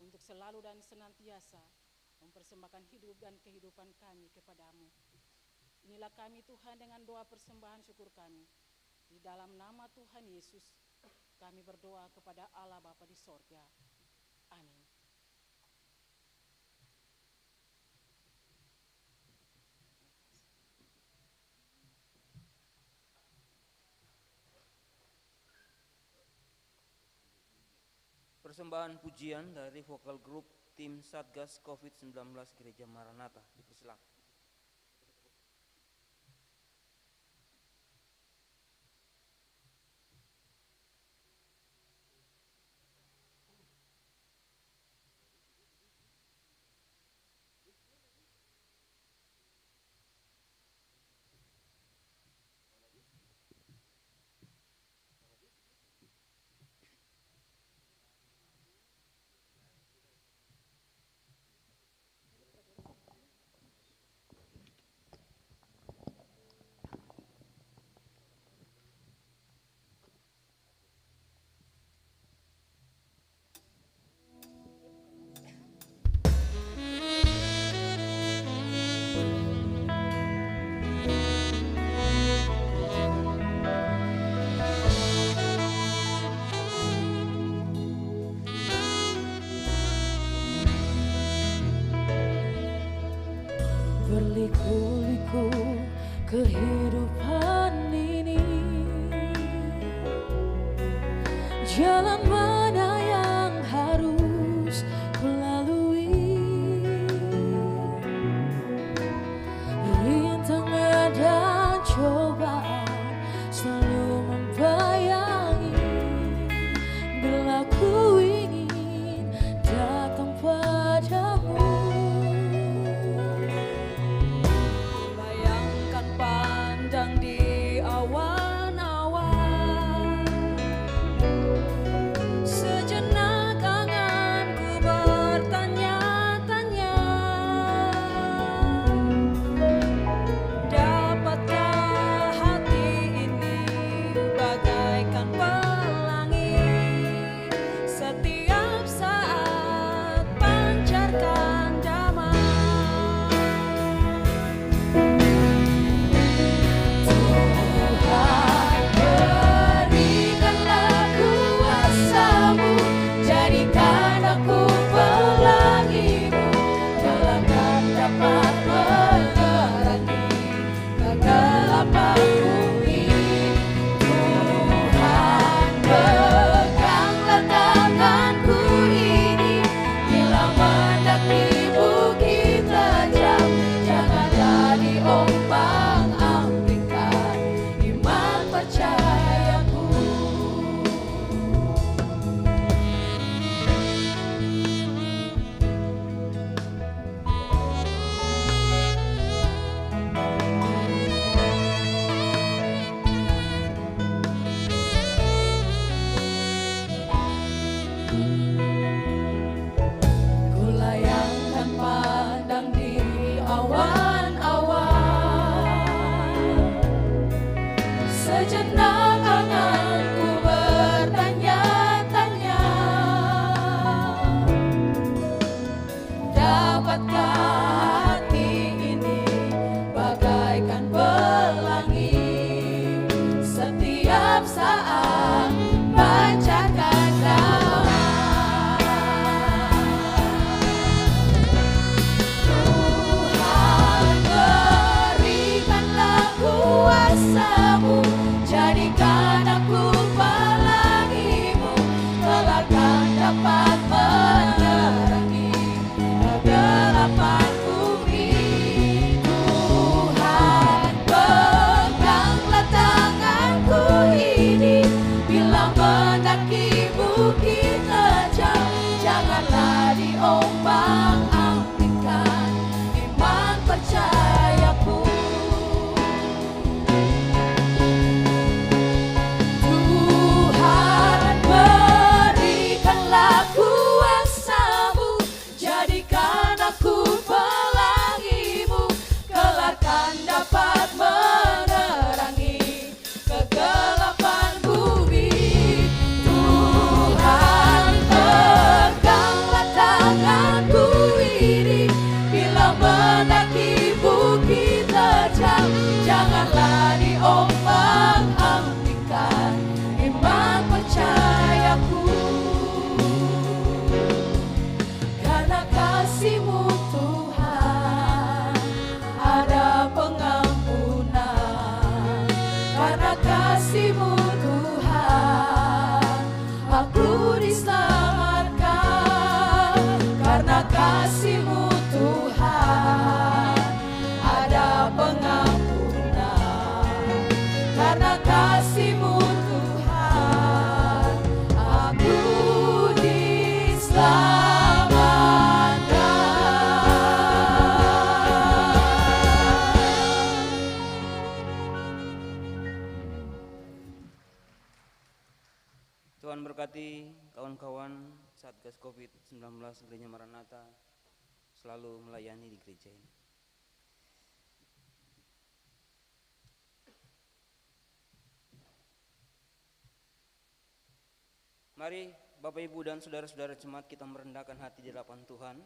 untuk selalu dan senantiasa mempersembahkan hidup dan kehidupan kami kepada-Mu. Inilah kami Tuhan dengan doa persembahan syukur kami. Di dalam nama Tuhan Yesus, kami berdoa kepada Allah Bapa di sorga. Amin. Persembahan pujian dari vokal grup tim Satgas COVID-19 Gereja Maranatha. Dipersilakan. berliku-liku kehidupan ini. Jalan mana yang harus kulalui? Rintangan dan cobaan selalu membayangi. Bila ku ingin datang padamu, bayangkan pandang di awan-awan. Sejenak anganku bertanya-tanya, dapatkah hati ini bagaikan pelangi, setiap saat pancarkan damai. Tuhan, berikanlah kuasa-Mu, jadikan aku pelangi-Mu, kelakkan dapat menerangi kegelapan bumi. Tuhan, peganglah tanganku ini, bila mendaki bukit tajam, janganlah diombang-ambingkan iman percayaku. Kulayangkan pandang di awan-awan. Sejenak anganku bertanya-tanya, dapatkah hati ini bagaikan pelangi, setiap saat pancarkan damai. Tuhan, berikanlah kuasa-Mu, jadikan aku pelangi-Mu, kelakkan dapat menerangi kegelapan bumi. Tuhan, peganglah tanganku ini, bila mendaki bukit tajam, janganlah diombang-ambingkan iman percayaku. Tuhan, berikanlah kuasa-Mu, jadikan aku pelangi-Mu, kelakkan dapat menerangi kegelapan bumi. Tuhan, peganglah tanganku ini, bila mendaki bukit tajam, janganlah diombang-ambingkan iman percayaku. Karena kasih-Mu Tuhan ada pengampunan, karena kasih-Mu Tuhan aku diselamatkan, karena kasih-Mu Tuhan ada pengampunan, karena kasih-Mu Tuhan aku diselamatkan. Tuhan berkati kawan-kawan Satgas COVID-19 Gereja Maranatha selalu melayani di gereja ini. Mari Bapak Ibu dan saudara-saudara jemaat, kita merendahkan hati di hadapan Tuhan.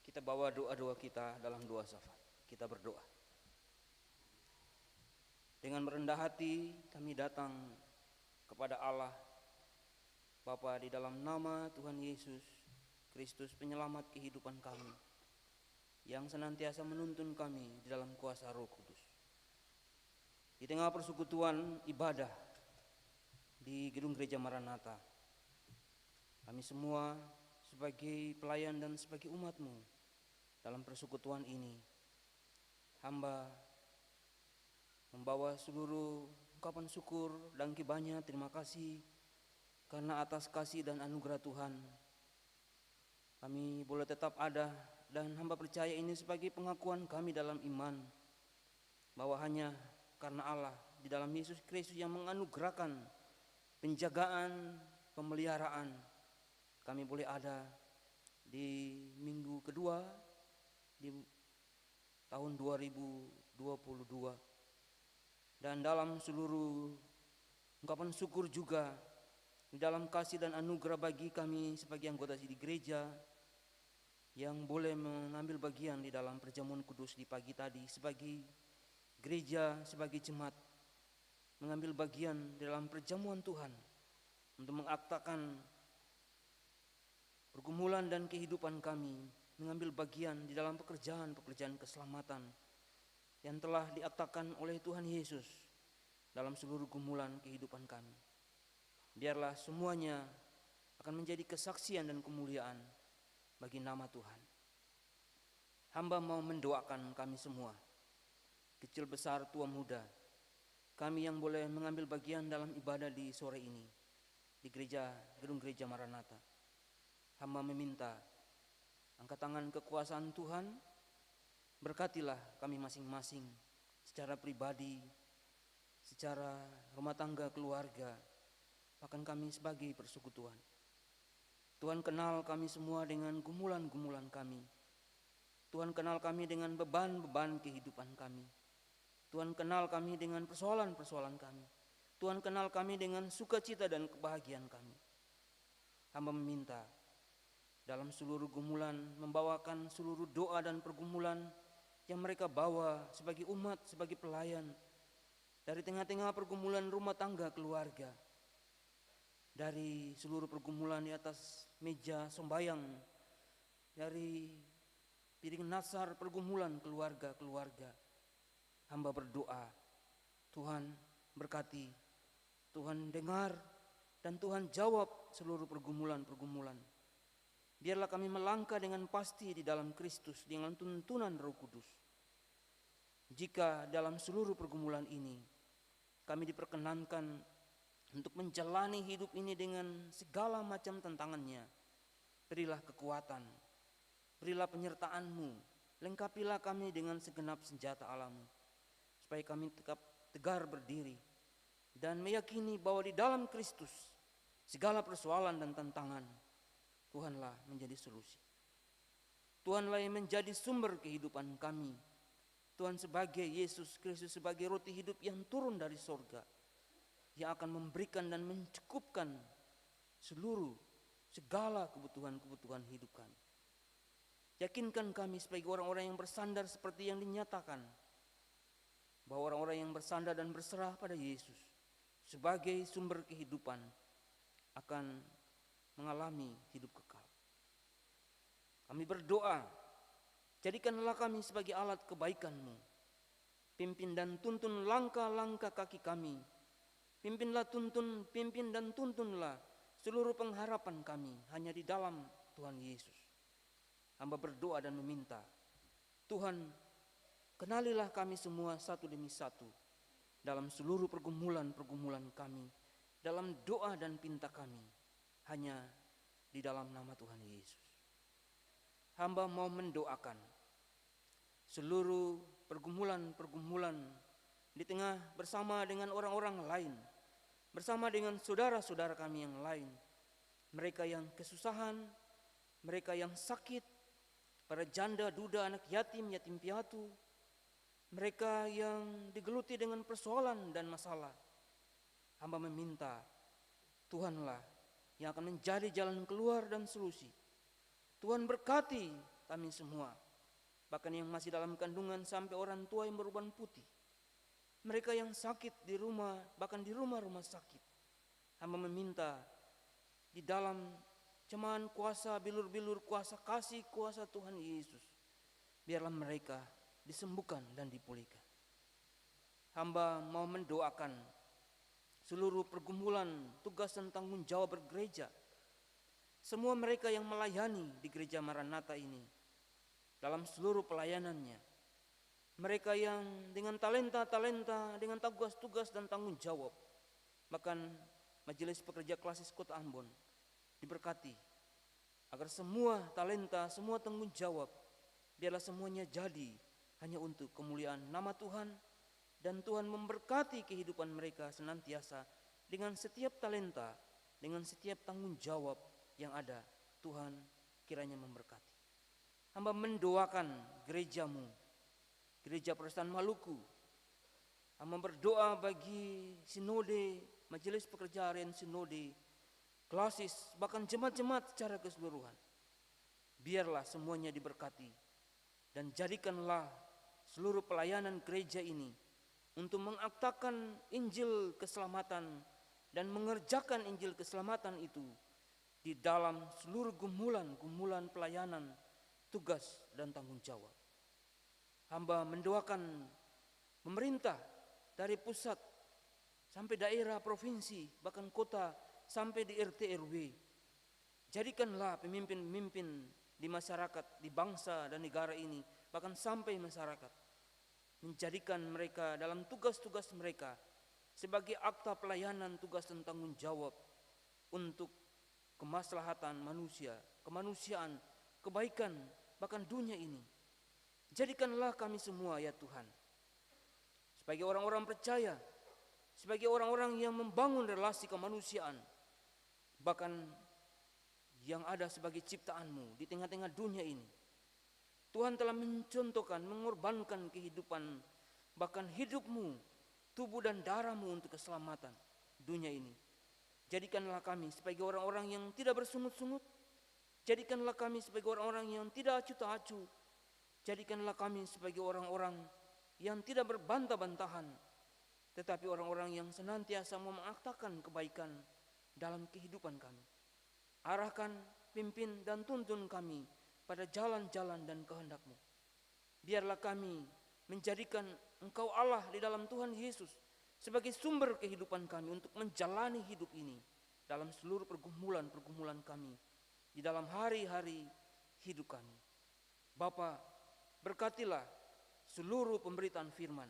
Kita bawa doa-doa kita dalam doa syafaat. Kita berdoa. Dengan merendah hati kami datang kepada Allah Bapa di dalam nama Tuhan Yesus Kristus penyelamat kehidupan kami. yang senantiasa menuntun kami di dalam kuasa Roh Kudus. Di tengah persekutuan ibadah di gedung gereja Maranatha, kami semua sebagai pelayan dan sebagai umat-Mu dalam persekutuan ini, hamba membawa seluruh ungkapan syukur dan banyak terima kasih karena atas kasih dan anugerah Tuhan kami boleh tetap ada, dan hamba percaya ini sebagai pengakuan kami dalam iman bahwa hanya karena Allah di dalam Yesus Kristus yang menganugerahkan penjagaan, pemeliharaan, kami boleh ada di minggu kedua di tahun 2022. Dan dalam seluruh ungkapan syukur juga di dalam kasih dan anugerah bagi kami sebagai anggota di gereja yang boleh mengambil bagian di dalam perjamuan kudus di pagi tadi sebagai gereja, sebagai jemaat mengambil bagian di dalam perjamuan Tuhan untuk mengaktakan pergumulan dan kehidupan kami, mengambil bagian di dalam pekerjaan keselamatan yang telah diaktakan oleh Tuhan Yesus dalam seluruh gumulan kehidupan kami. Biarlah semuanya akan menjadi kesaksian dan kemuliaan bagi nama Tuhan. Hamba mau mendoakan kami semua, kecil besar tua muda, kami yang boleh mengambil bagian dalam ibadah di sore ini di gedung gereja Maranatha. Hamba meminta angkat tangan kekuasaan Tuhan, berkatilah kami masing-masing secara pribadi, secara rumah tangga, keluarga, bahkan kami sebagai persekutuan. Tuhan kenal kami semua dengan gumulan-gumulan kami. Tuhan kenal kami dengan beban-beban kehidupan kami. Tuhan kenal kami dengan persoalan-persoalan kami. Tuhan kenal kami dengan sukacita dan kebahagiaan kami. Hamba meminta dalam seluruh gumulan, membawakan seluruh doa dan pergumulan yang mereka bawa sebagai umat, sebagai pelayan, dari tengah-tengah pergumulan rumah tangga keluarga, dari seluruh pergumulan di atas meja sembayang, dari piring nasar pergumulan keluarga-keluarga. Hamba berdoa, Tuhan berkati, Tuhan dengar, dan Tuhan jawab seluruh pergumulan-pergumulan. Biarlah kami melangkah dengan pasti di dalam Kristus dengan tuntunan Roh Kudus. Jika dalam seluruh pergumulan ini kami diperkenankan untuk menjalani hidup ini dengan segala macam tantangannya, berilah kekuatan, berilah penyertaan-Mu, lengkapilah kami dengan segenap senjata alam-Mu, supaya kami tetap tegar berdiri dan meyakini bahwa di dalam Kristus segala persoalan dan tantangan Tuhanlah menjadi solusi. Tuhanlah yang menjadi sumber kehidupan kami. Tuhan sebagai Yesus Kristus sebagai roti hidup yang turun dari sorga, yang akan memberikan dan mencukupkan segala kebutuhan-kebutuhan hidup kami. Yakinkan kami sebagai orang-orang yang bersandar seperti yang dinyatakan, bahwa orang-orang yang bersandar dan berserah pada Yesus sebagai sumber kehidupan akan mengalami hidup kekal. Kami berdoa, jadikanlah kami sebagai alat kebaikan-Mu. Pimpin dan tuntun langkah-langkah kaki kami. Pimpin dan tuntunlah seluruh pengharapan kami hanya di dalam Tuhan Yesus. Hamba berdoa dan meminta, Tuhan, kenalilah kami semua satu demi satu dalam seluruh pergumulan-pergumulan kami, dalam doa dan pinta kami, hanya di dalam nama Tuhan Yesus. Hamba mau mendoakan seluruh pergumulan-pergumulan di tengah bersama dengan orang-orang lain, bersama dengan saudara-saudara kami yang lain, mereka yang kesusahan, mereka yang sakit, para janda, duda, anak yatim, yatim piatu, mereka yang digeluti dengan persoalan dan masalah. Hamba meminta, Tuhanlah yang akan menjadi jalan keluar dan solusi. Tuhan berkati kami semua, bahkan yang masih dalam kandungan sampai orang tua yang beruban putih, mereka yang sakit di rumah, bahkan di rumah-rumah sakit. Hamba meminta di dalam cemahan kuasa, bilur-bilur kuasa kasih, kuasa Tuhan Yesus, biarlah mereka disembuhkan dan dipulihkan. Hamba mau mendoakan seluruh pergumulan tugas dan tanggung jawab bergereja, semua mereka yang melayani di Gereja Maranatha ini dalam seluruh pelayanannya, mereka yang dengan talenta-talenta, dengan tugas-tugas dan tanggung jawab, bahkan Majelis Pekerja Klasis Kota Ambon diberkati agar semua talenta, semua tanggung jawab biarlah semuanya jadi hanya untuk kemuliaan nama Tuhan, dan Tuhan memberkati kehidupan mereka senantiasa dengan setiap talenta, dengan setiap tanggung jawab yang ada. Tuhan kiranya memberkati. Hamba mendoakan gerejamu, Gereja Protestan Maluku. Hamba berdoa bagi sinode, Majelis Pekerja Harian Sinode, Klasis, bahkan jemaat-jemaat secara keseluruhan. Biarlah semuanya diberkati, dan jadikanlah seluruh pelayanan gereja ini untuk mengaktakan Injil keselamatan dan mengerjakan Injil keselamatan itu di dalam seluruh gumulan pelayanan, tugas dan tanggung jawab. Hamba mendoakan pemerintah dari pusat sampai daerah, provinsi, bahkan kota, sampai di RT RW. Jadikanlah pemimpin-pemimpin di masyarakat, di bangsa dan negara ini, bahkan sampai masyarakat, menjadikan mereka dalam tugas-tugas mereka sebagai akta pelayanan, tugas dan tanggung jawab untuk kemaslahatan manusia, kemanusiaan, kebaikan, bahkan dunia ini. Jadikanlah kami semua ya Tuhan sebagai orang-orang percaya, sebagai orang-orang yang membangun relasi kemanusiaan, bahkan yang ada sebagai ciptaan-Mu di tengah-tengah dunia ini. Tuhan telah mencontohkan, mengorbankan kehidupan, bahkan hidup-Mu, tubuh dan darah-Mu untuk keselamatan dunia ini. Jadikanlah kami sebagai orang-orang yang tidak bersungut-sungut. Jadikanlah kami sebagai orang-orang yang tidak acuh tak acuh. Jadikanlah kami sebagai orang-orang yang tidak berbantah-bantahan, tetapi orang-orang yang senantiasa mengaktakan kebaikan dalam kehidupan kami. Arahkan, pimpin dan tuntun kami pada jalan-jalan dan kehendak-Mu. Biarlah kami menjadikan Engkau Allah di dalam Tuhan Yesus sebagai sumber kehidupan kami untuk menjalani hidup ini dalam seluruh pergumulan-pergumulan kami di dalam hari-hari hidup kami. Bapa, berkatilah seluruh pemberitaan firman.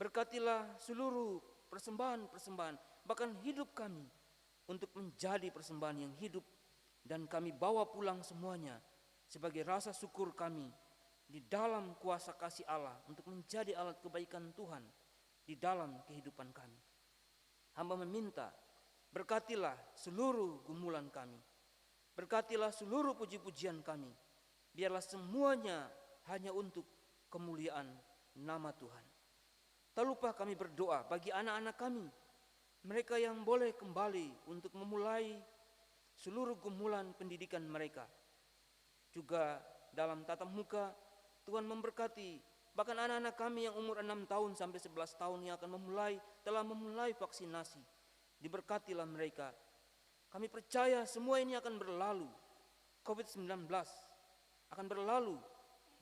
Berkatilah seluruh persembahan-persembahan, bahkan hidup kami untuk menjadi persembahan yang hidup, dan kami bawa pulang semuanya sebagai rasa syukur kami di dalam kuasa kasih Allah untuk menjadi alat kebaikan Tuhan di dalam kehidupan kami. Hamba meminta, berkatilah seluruh gumulan kami, berkatilah seluruh puji-pujian kami, biarlah semuanya hanya untuk kemuliaan nama Tuhan. Tak lupa kami berdoa bagi anak-anak kami, mereka yang boleh kembali untuk memulai seluruh gumulan pendidikan mereka. Juga dalam tatap muka, Tuhan memberkati bahkan anak-anak kami yang umur 6 tahun sampai 11 tahun yang akan telah memulai vaksinasi. Diberkatilah mereka. Kami percaya semua ini akan berlalu. COVID-19 akan berlalu,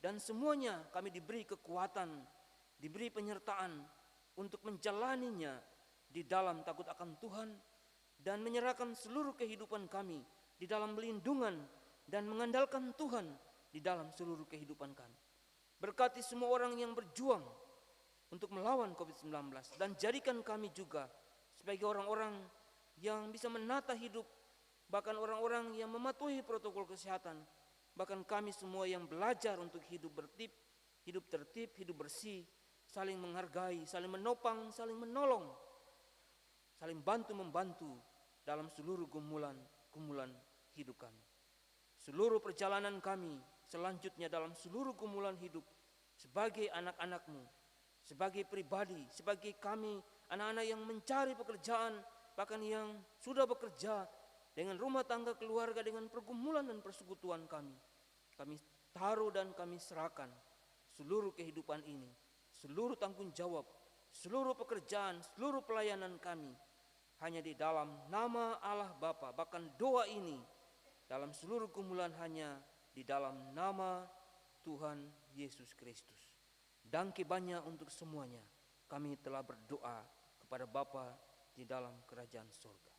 dan semuanya kami diberi kekuatan, diberi penyertaan untuk menjalaninya di dalam takut akan Tuhan, dan menyerahkan seluruh kehidupan kami di dalam pelindungan dan mengandalkan Tuhan di dalam seluruh kehidupan kami. Berkati semua orang yang berjuang untuk melawan COVID-19, dan jadikan kami juga sebagai orang-orang yang bisa menata hidup, bahkan orang-orang yang mematuhi protokol kesehatan, bahkan kami semua yang belajar untuk hidup tertib, hidup bersih, saling menghargai, saling menopang, saling menolong, saling bantu-membantu dalam seluruh gumulan hidup kami. Seluruh perjalanan kami selanjutnya dalam seluruh gumulan hidup sebagai anak-anak-Mu, sebagai pribadi, sebagai kami anak-anak yang mencari pekerjaan, bahkan yang sudah bekerja dengan rumah tangga, keluarga, dengan pergumulan dan persekutuan kami. Kami taruh dan kami serahkan seluruh kehidupan ini, seluruh tanggung jawab, seluruh pekerjaan, seluruh pelayanan kami hanya di dalam nama Allah Bapa. Bahkan doa ini dalam seluruh gumulan hanya di dalam nama Tuhan Yesus Kristus. Dangki banyak untuk semuanya. Kami telah berdoa kepada Bapa di dalam kerajaan surga.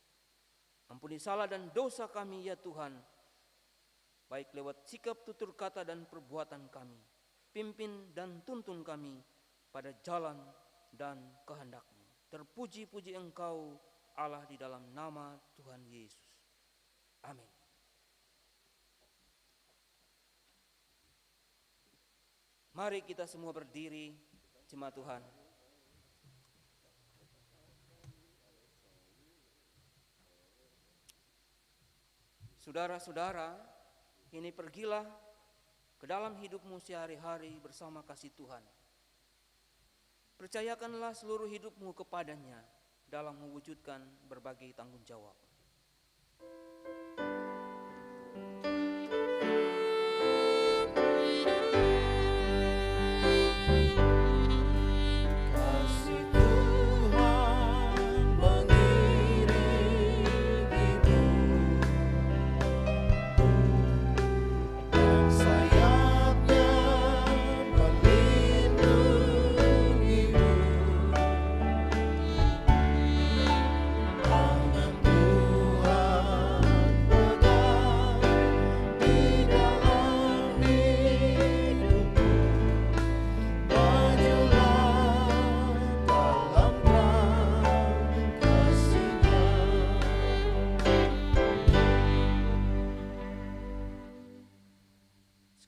Ampuni salah dan dosa kami ya Tuhan, baik lewat sikap, tutur kata, dan perbuatan kami. Pimpin dan tuntun kami pada jalan dan kehendak-Mu. Terpuji-puji Engkau Allah di dalam nama Tuhan Yesus. Amin. Mari kita semua berdiri, jemaat Tuhan. Saudara-saudara, kini pergilah ke dalam hidupmu sehari-hari bersama kasih Tuhan. Percayakanlah seluruh hidupmu kepadanya dalam mewujudkan berbagai tanggung jawab.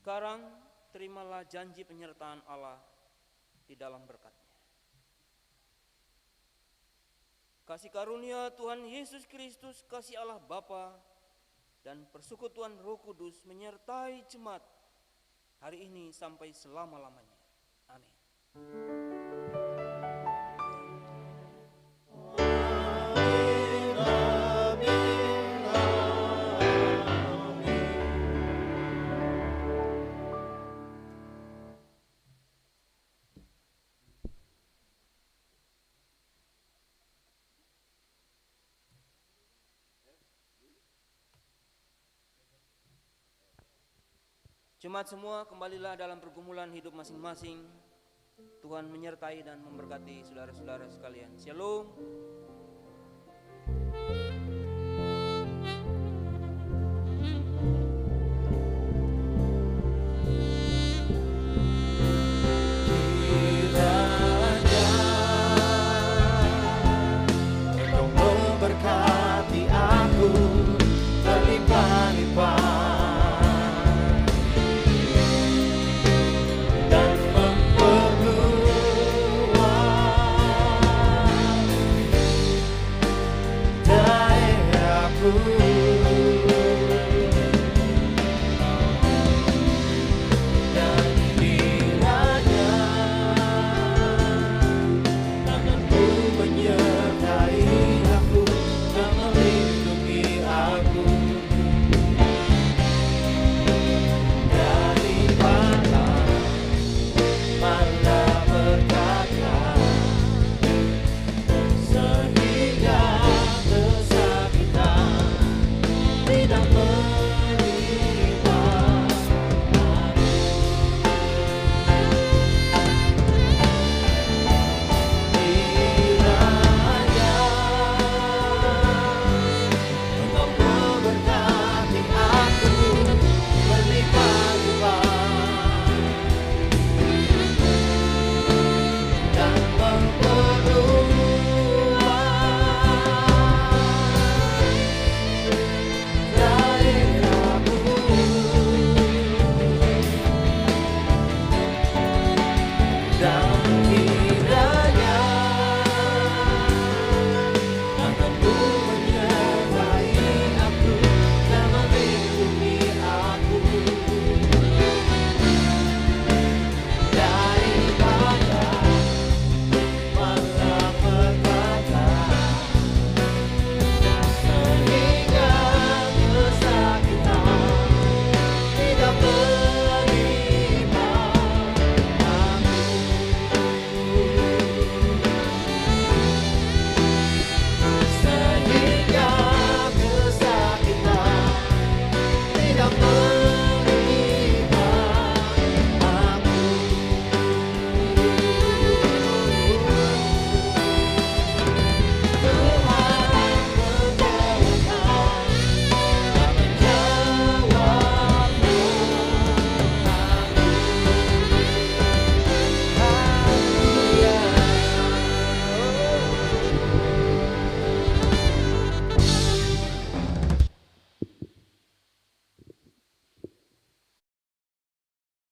Sekarang terimalah janji penyertaan Allah di dalam berkat-Nya. Kasih karunia Tuhan Yesus Kristus, kasih Allah Bapa, dan persekutuan Roh Kudus menyertai jemaat hari ini sampai selama-lamanya. Amin. Jemaat semua, kembalilah dalam pergumulan hidup masing-masing. Tuhan menyertai dan memberkati saudara-saudara sekalian. Shalom.